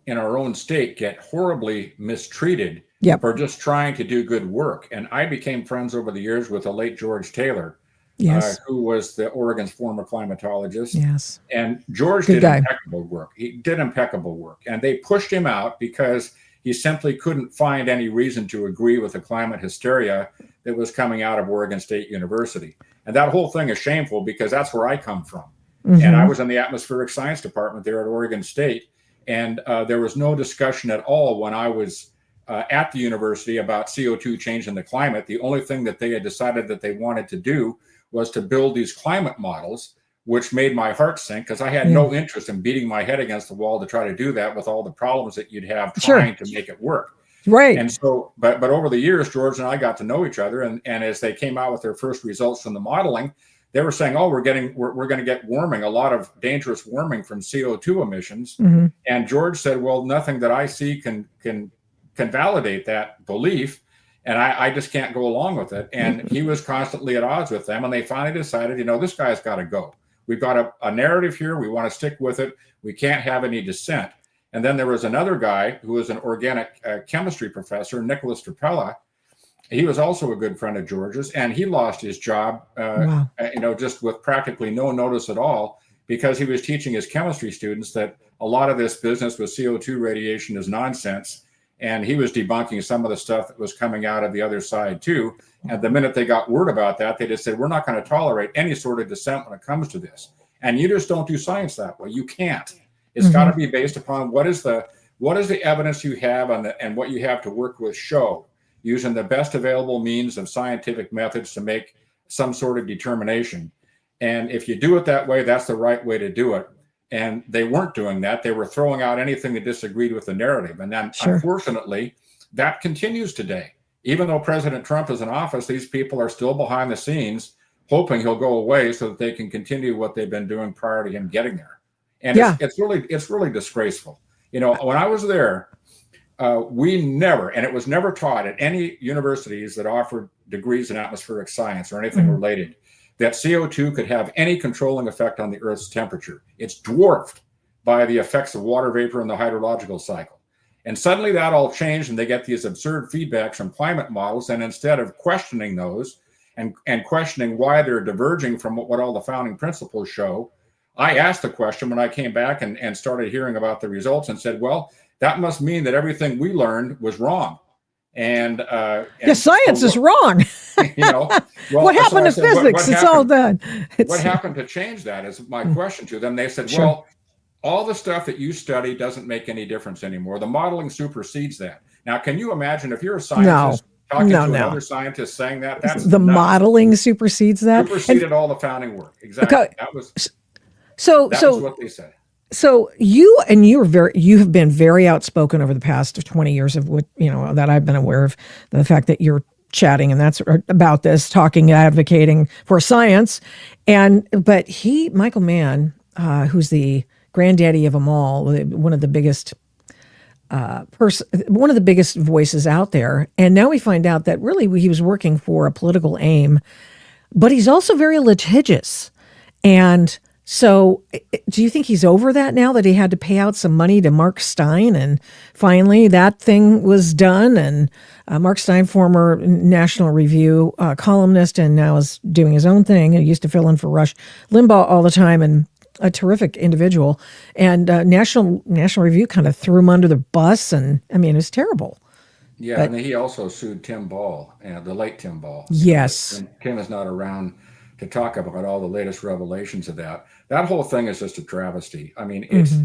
in our own state get horribly mistreated for just trying to do good work. And I became friends over the years with the late George Taylor, who was the Oregon's former climatologist. Yes. And George did impeccable work. He did impeccable work. And they pushed him out because he simply couldn't find any reason to agree with the climate hysteria that was coming out of Oregon State University. And that whole thing is shameful, because that's where I come from. And I was in the atmospheric science department there at Oregon State. And there was no discussion at all when I was at the university about CO2 change in the climate. The only thing that they had decided that they wanted to do was to build these climate models, which made my heart sink, because I had no interest in beating my head against the wall to try to do that with all the problems that you'd have trying to make it work. Right. And so, but over the years, George and I got to know each other. And as they came out with their first results from the modeling, they were saying, we're going to get warming, a lot of dangerous warming from CO2 emissions. And George said, well, nothing that I see can validate that belief. And I just can't go along with it. And he was constantly at odds with them. And they finally decided, this guy's got to go. We've got a narrative here. We want to stick with it. We can't have any dissent. And then there was another guy who was an organic chemistry professor, Nicholas Trapella. He was also a good friend of George's, and he lost his job, Wow. just with practically no notice at all, because he was teaching his chemistry students that a lot of this business with CO2 radiation is nonsense. And he was debunking some of the stuff that was coming out of the other side too. And the minute they got word about that, they just said, we're not going to tolerate any sort of dissent when it comes to this. And you just don't do science that way. You can't. It's got to be based upon what is the evidence you have and what you have to work with show, using the best available means of scientific methods to make some sort of determination. And if you do it that way, that's the right way to do it. And they weren't doing that. They were throwing out anything that disagreed with the narrative. And then, unfortunately, that continues today. Even though President Trump is in office, these people are still behind the scenes, hoping he'll go away so that they can continue what they've been doing prior to him getting there. And it's really disgraceful. When I was there, we never, and it was never taught at any universities that offered degrees in atmospheric science or anything related, that CO2 could have any controlling effect on the Earth's temperature. It's dwarfed by the effects of water vapor in the hydrological cycle. And suddenly that all changed, and they get these absurd feedbacks from climate models. And instead of questioning those and questioning why they're diverging from what all the founding principles show, I asked the question when I came back and started hearing about the results and said, well, that must mean that everything we learned was wrong. And science is wrong. What happened to physics? It's all done. What happened to change that is my question to them. They said, well, all the stuff that you study doesn't make any difference anymore. The modeling supersedes that. Now, can you imagine if you're a scientist talking to another scientist saying that? That's the modeling supersedes that. Superseded all the founding work. Exactly. Okay. That was what they said. So you have been very outspoken over the past 20 years of what, that I've been aware of, the fact that you're chatting and that's about this, talking, advocating for science. But Michael Mann, who's the granddaddy of them all, one of the biggest voices out there. And now we find out that really he was working for a political aim, but he's also very litigious. And so do you think he's over that now, that he had to pay out some money to Mark Stein and finally that thing was done? And Mark Stein, former National Review columnist, and now is doing his own thing. He used to fill in for Rush Limbaugh all the time and a terrific individual. And National Review kind of threw him under the bus. And I mean, it's terrible. Yeah, and he also sued Tim Ball, the late Tim Ball. Yes. And Tim is not around to talk about all the latest revelations of that. That whole thing is just a travesty. I mean, it's,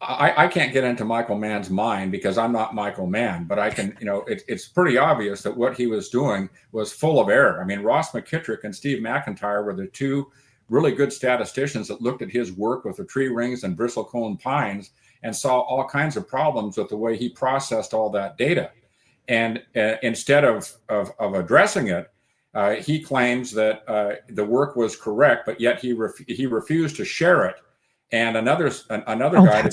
I can't get into Michael Mann's mind because I'm not Michael Mann, but I can, it's pretty obvious that what he was doing was full of error. I mean, Ross McKittrick and Steve McIntyre were the two really good statisticians that looked at his work with the tree rings and bristlecone pines and saw all kinds of problems with the way he processed all that data. And instead of addressing it, he claims that the work was correct, but yet he refused to share it. And another guy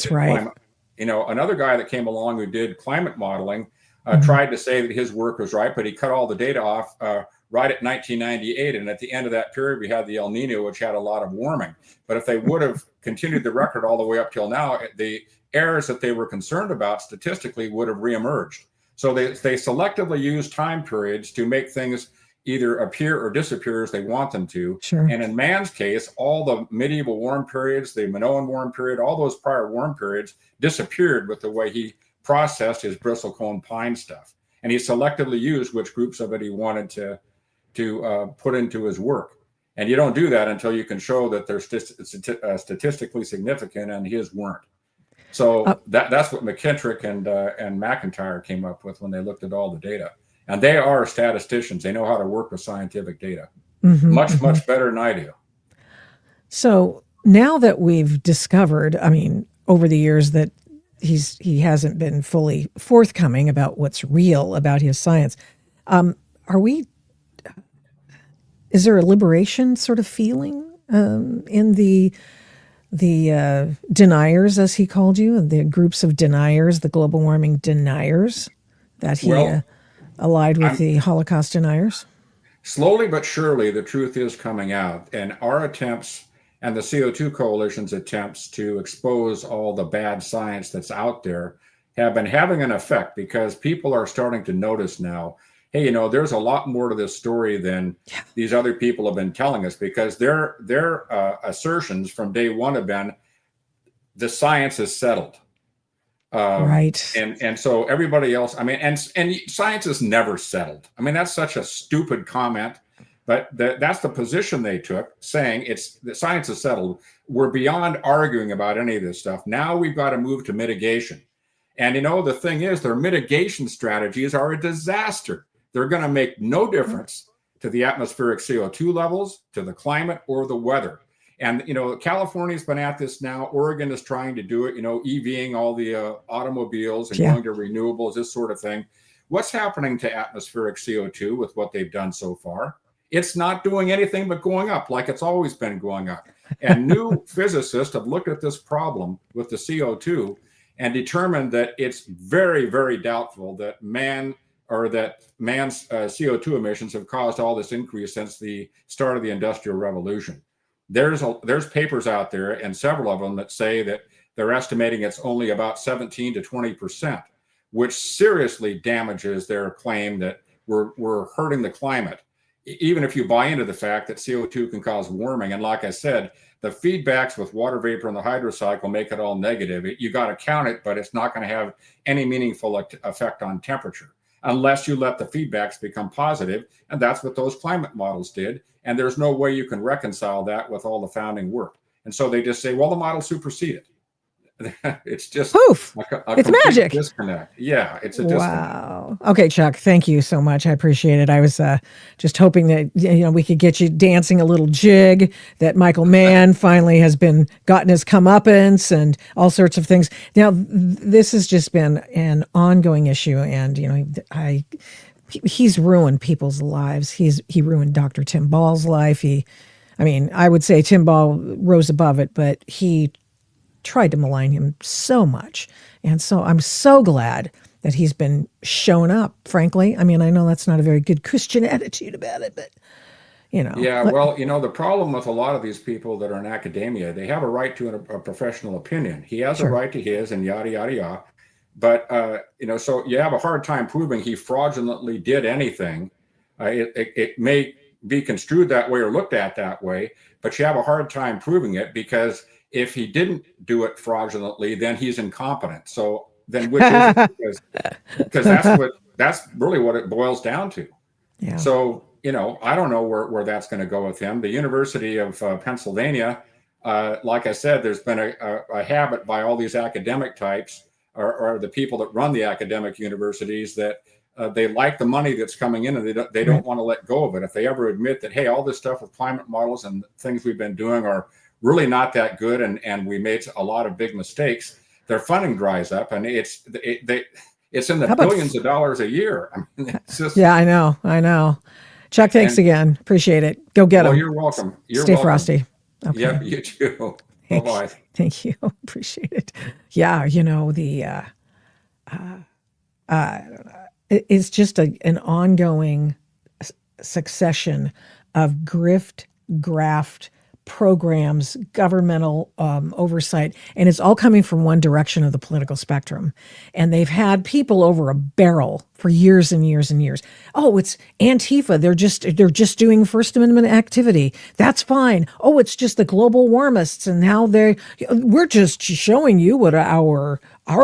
another guy that came along who did climate modeling tried to say that his work was right, but he cut all the data off right at 1998. And at the end of that period, we had the El Nino, which had a lot of warming. But if they would have continued the record all the way up till now, the errors that they were concerned about statistically would have reemerged. So they selectively use time periods to make things either appear or disappear as they want them to. Sure. And in Mann's case, all the medieval warm periods, the Minoan warm period, all those prior warm periods disappeared with the way he processed his bristlecone pine stuff. And he selectively used which groups of it he wanted to put into his work. And you don't do that until you can show that they're statistically significant, and his weren't. So that's what McKittrick and McIntyre came up with when they looked at all the data. And they are statisticians. They know how to work with scientific data much better than I do. So now that we've discovered, I mean, over the years that he hasn't been fully forthcoming about what's real about his science, is there a liberation sort of feeling in the deniers, as he called you, the groups of deniers, the global warming deniers, that he allied with the Holocaust deniers? Slowly but surely, the truth is coming out, and our attempts and the CO2 Coalition's attempts to expose all the bad science that's out there have been having an effect, because people are starting to notice now, hey, there's a lot more to this story than these other people have been telling us, because their assertions from day one have been the science is settled. Right. And so everybody else, and science is never settled. That's such a stupid comment, but that's the position they took, saying the science is settled. We're beyond arguing about any of this stuff. Now we've got to move to mitigation. And the thing is, their mitigation strategies are a disaster. They're going to make no difference to the atmospheric CO2 levels, to the climate, or the weather. And, California's been at this now. Oregon is trying to do it, EVing all the automobiles and going to renewables, this sort of thing. What's happening to atmospheric CO2 with what they've done so far? It's not doing anything but going up, like it's always been going up. And new physicists have looked at this problem with the CO2 and determined that it's very, very doubtful that man's CO2 emissions have caused all this increase since the start of the Industrial Revolution. There's papers out there, and several of them, that say that they're estimating it's only about 17 to 20%, which seriously damages their claim that we're hurting the climate, even if you buy into the fact that CO2 can cause warming. And like I said, the feedbacks with water vapor and the hydrocycle make it all negative. You got to count it, but it's not going to have any meaningful effect on temperature unless you let the feedbacks become positive. And that's what those climate models did. And there's no way you can reconcile that with all the founding work. And so they just say, well, the model superseded. It's just poof. It's magic. Disconnect. Yeah, it's a disconnect. Wow. Okay, Chuck, thank you so much. I appreciate it. I was just hoping that we could get you dancing a little jig, that Michael Mann finally has gotten his comeuppance and all sorts of things. Now, this has just been an ongoing issue, and he's ruined people's lives. He ruined Dr. Tim Ball's life. I would say Tim Ball rose above it, but he tried to malign him so much. And so I'm so glad that he's been shown up, frankly. I know that's not a very good Christian attitude about it, but, Yeah, well, the problem with a lot of these people that are in academia, they have a right to a professional opinion. He has a right to his, and yada, yada, yada. But, so you have a hard time proving he fraudulently did anything. It may be construed that way or looked at that way, but you have a hard time proving it, because if he didn't do it fraudulently, then he's incompetent. So then which is it? Because that's really what it boils down to. Yeah. So, I don't know where that's going to go with him. The University of Pennsylvania, like I said, there's been a habit by all these academic types, or the people that run the academic universities, that they like the money that's coming in, and they don't want to let go of it. If they ever admit that, hey, all this stuff with climate models and things we've been doing are really not that good, and we made a lot of big mistakes, their funding dries up, and it's in the billions of dollars a year. It's just, yeah, I know. Chuck, thanks again. Appreciate it. Go get them. Well, you're welcome. Stay welcome. Frosty. Okay. Yep, you too. Bye-bye. Thank you. Appreciate it. Yeah, it's just an ongoing succession of grift, graft programs, governmental oversight, and it's all coming from one direction of the political spectrum. And they've had people over a barrel for years and years and years. Oh, it's Antifa. They're just doing First Amendment activity. That's fine. Oh, it's just the global warmists, and now we're just showing you what our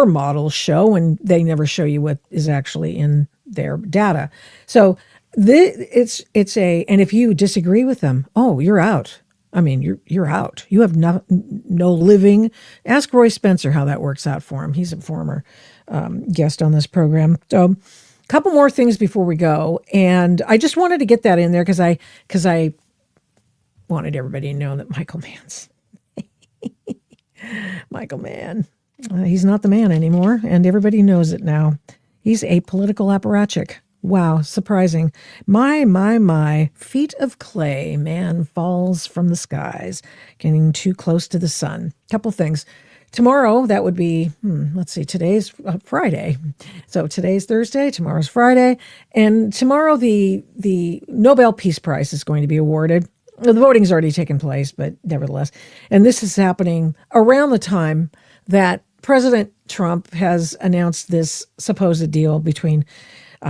models show, and they never show you what is actually in their data. So and if you disagree with them, oh, you're out. You're out. You have no living. Ask Roy Spencer how that works out for him. He's a former guest on this program. So, a couple more things before we go, and I just wanted to get that in there because I wanted everybody to know that Michael Mann, he's not the man anymore, and everybody knows it now. He's a political apparatchik. Wow, surprising. My, feet of clay, man falls from the skies, getting too close to the sun. Couple things. Tomorrow, that would be, let's see, today's Friday. So today's Thursday, tomorrow's Friday. And tomorrow, the Nobel Peace Prize is going to be awarded. The voting's already taken place, but nevertheless. And this is happening around the time that President Trump has announced this supposed deal between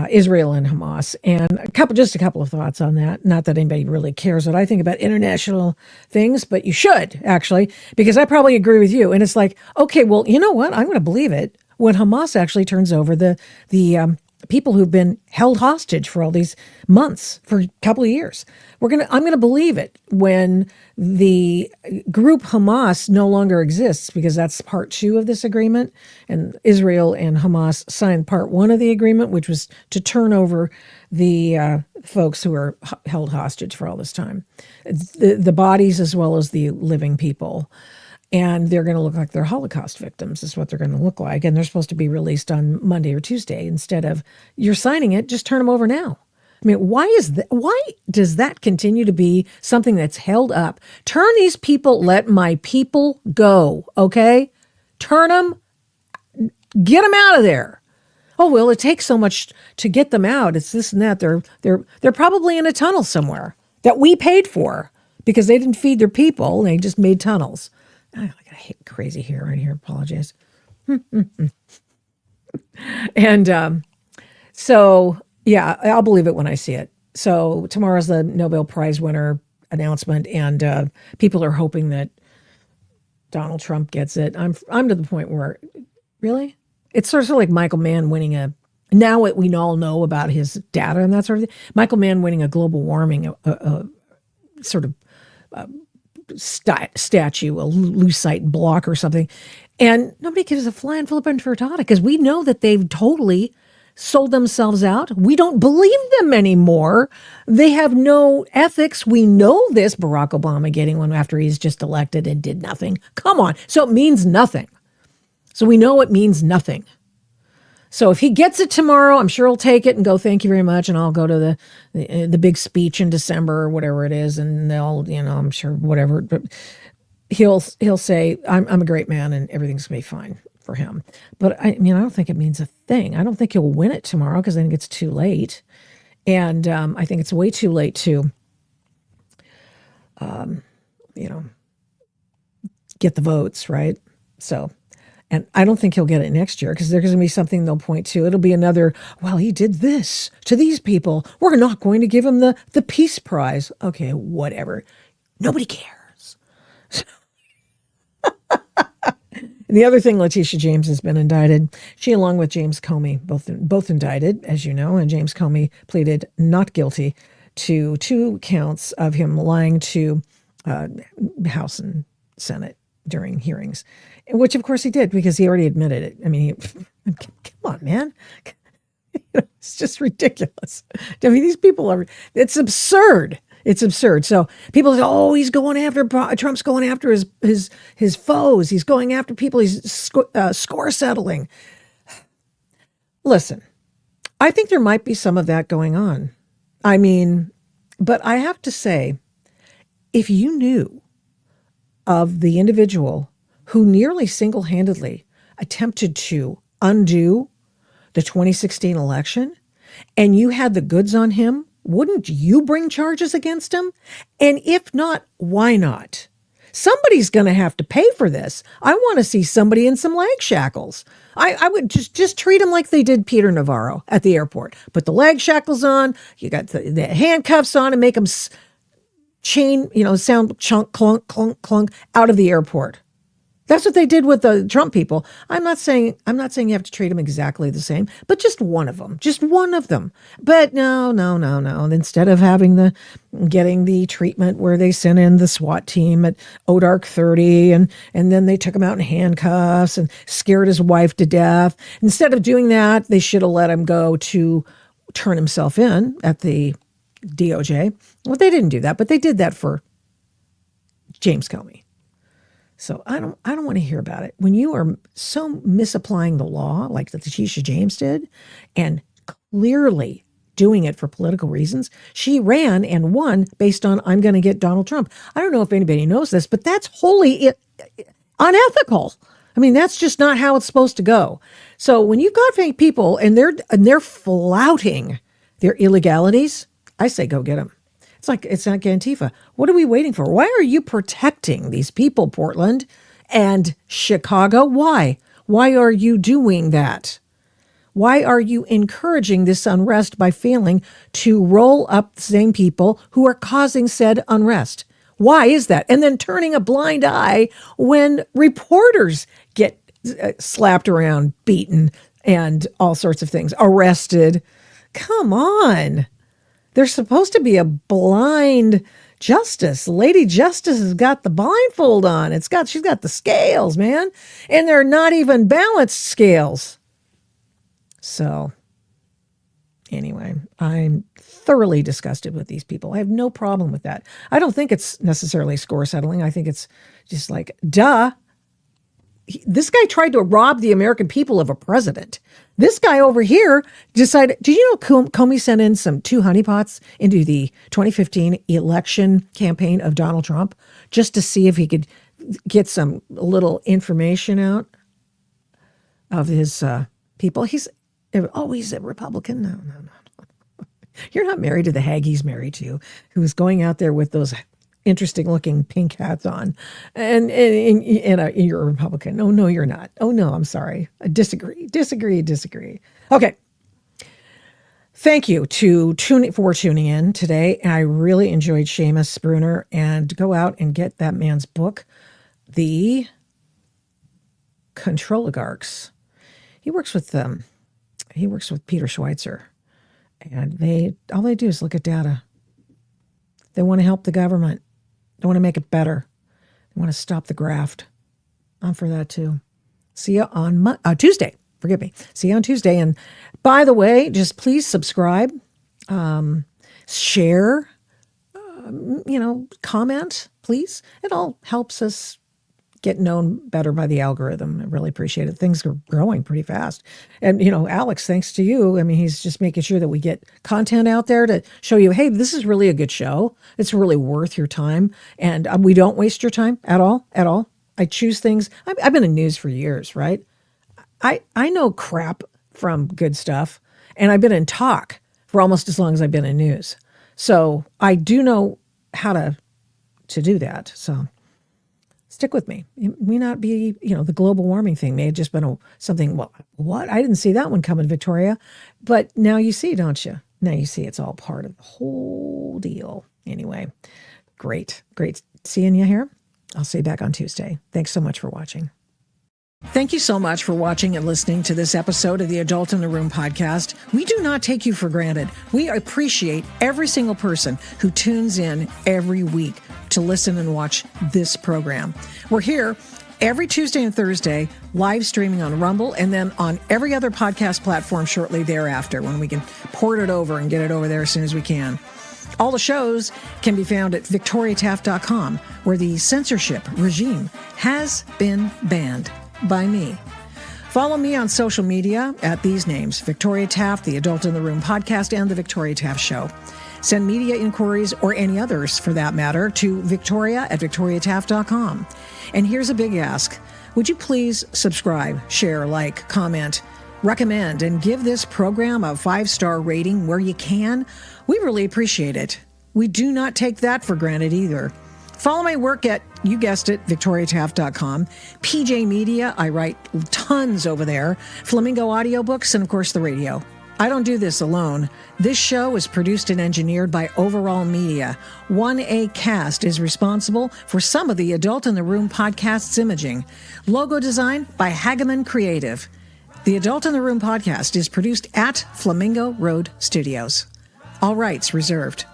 Israel and Hamas. And just a couple of thoughts on that. Not that anybody really cares what I think about international things, but you should actually, because I probably agree with you. And it's like, okay, well, you know what? I'm going to believe it when Hamas actually turns over the people who've been held hostage for all these months, for a couple of years. I'm going to believe it when the group Hamas no longer exists, because that's part 2 of this agreement. And Israel and Hamas signed part 1 of the agreement, which was to turn over the folks who were held hostage for all this time, the bodies as well as the living people. And they're going to look like they're Holocaust victims, is what they're going to look like. And they're supposed to be released on Monday or Tuesday. Instead of, you're signing it, just turn them over now. I mean, why does that continue to be something that's held up? Turn these people, let my people go, okay? Turn them, get them out of there. Oh, well, it takes so much to get them out. It's this and that. They're probably in a tunnel somewhere that we paid for because they didn't feed their people. They just made tunnels. I got crazy hair right here. Apologize. And so, yeah, I'll believe it when I see it. So tomorrow's the Nobel Prize winner announcement, and people are hoping that Donald Trump gets it. I'm to the point where, really? It's sort of like Michael Mann winning now what we all know about his data and that sort of thing. Michael Mann winning a global warming sort of statue, a lucite block or something, and nobody gives a flying flippant frittata because we know that they've totally sold themselves out. We don't believe them anymore. They have no ethics. We know this. Barack Obama getting one after he's just elected and did nothing. Come on. So it means nothing. So we know it means nothing. So if he gets it tomorrow, I'm sure he'll take it and go, thank you very much. And I'll go to the big speech in December or whatever it is. And they'll, I'm sure whatever, but he'll say, I'm a great man and everything's going to be fine for him. But I don't think it means a thing. I don't think he'll win it tomorrow because I think it's too late. And I think it's way too late to, get the votes, right? So, and I don't think he'll get it next year because there's going to be something they'll point to. It'll be another, well, he did this to these people. We're not going to give him the Peace Prize. Okay, whatever. Nobody cares. The other thing, Letitia James has been indicted. She, along with James Comey, both indicted, as you know, and James Comey pleaded not guilty to 2 counts of him lying to House and Senate during hearings, which of course he did because he already admitted it. I mean, come on, man. It's just ridiculous. I mean, these people it's absurd. It's absurd. So people say, oh, he's going after, Trump's going after his foes. He's going after people. He's score settling. Listen, I think there might be some of that going on. I mean, but I have to say, if you knew of the individual who nearly single-handedly attempted to undo the 2016 election, and you had the goods on him, wouldn't you bring charges against him? And if not, why not? Somebody's going to have to pay for this. I want to see somebody in some leg shackles. I would just treat him like they did Peter Navarro at the airport. Put the leg shackles on, you got the handcuffs on, and make him chain, sound chunk, clunk, clunk, clunk out of the airport. That's what they did with the Trump people. I'm not saying you have to treat them exactly the same, but just one of them. But no. Instead of getting the treatment where they sent in the SWAT team at Odark 30 and then they took him out in handcuffs and scared his wife to death. Instead of doing that, they should have let him go to turn himself in at the DOJ. Well, they didn't do that, but they did that for James Comey. So I don't want to hear about it. When you are so misapplying the law, like Letitia James did, and clearly doing it for political reasons, she ran and won based on, I'm going to get Donald Trump. I don't know if anybody knows this, but that's wholly unethical. I mean, that's just not how it's supposed to go. So when you've got fake people and they're flouting their illegalities, I say go get them. It's like Antifa. What are we waiting for? Why are you protecting these people, Portland and Chicago? Why? Why are you doing that? Why are you encouraging this unrest by failing to roll up the same people who are causing said unrest? Why is that? And then turning a blind eye when reporters get slapped around, beaten, and all sorts of things, arrested. Come on. There's supposed to be a blind justice. Lady Justice has got the blindfold on. She's got the scales, man. And they're not even balanced scales. So anyway, I'm thoroughly disgusted with these people. I have no problem with that. I don't think it's necessarily score settling. I think it's just like, duh. This guy tried to rob the American people of a president. This guy over here decided, did you know Comey sent in some 2 honeypots into the 2015 election campaign of Donald Trump just to see if he could get some little information out of his people? He's a Republican. No. You're not married to the hag he's married to, who's going out there with those interesting looking pink hats on. And you're a Republican. Oh, no, you're not. Oh, no, I'm sorry. I disagree. Okay. Thank you for tuning in today. I really enjoyed Seamus Bruner, and go out and get that man's book, The Control Oligarchs. He works with Peter Schweitzer, and all they do is look at data. They want to help the government. They want to make it better. They want to stop the graft. I'm for that too. See you on Tuesday. Forgive me. See you on Tuesday. And by the way, just please subscribe, share, comment, please. It all helps us get known better by the algorithm. I really appreciate it. Things are growing pretty fast. And, Alex, thanks to you. I mean, he's just making sure that we get content out there to show you, hey, this is really a good show. It's really worth your time. And we don't waste your time at all. I choose things. I've been in news for years, right? I know crap from good stuff. And I've been in talk for almost as long as I've been in news. So I do know how to do that. So stick with me. It may not be, the global warming thing may have just been something, what? I didn't see that one coming, Victoria. But now you see, don't you? Now you see it's all part of the whole deal. Anyway, great seeing you here. I'll see you back on Tuesday. Thanks so much for watching. Thank you so much for watching and listening to this episode of the Adult in the Room podcast. We do not take you for granted. We appreciate every single person who tunes in every week to listen and watch this program. We're here every Tuesday and Thursday, live streaming on Rumble, and then on every other podcast platform shortly thereafter when we can port it over and get it over there as soon as we can. All the shows can be found at victoriataft.com, where the censorship regime has been banned by me. Follow me on social media at these names: Victoria Taft, the Adult in the Room podcast, and the Victoria Taft Show. Send media inquiries, or any others for that matter, to victoria@victoriataft.com. And here's a big ask. Would you please subscribe, share, like, comment, recommend, and give this program a 5-star rating where you can? We really appreciate it. We do not take that for granted either. Follow my work at, you guessed it, victoriataft.com. PJ Media, I write tons over there. Flamingo Audiobooks, and of course the radio. I don't do this alone. This show is produced and engineered by Overall Media. 1A Cast is responsible for some of the Adult in the Room podcast's imaging. Logo design by Hageman Creative. The Adult in the Room podcast is produced at Flamingo Road Studios. All rights reserved.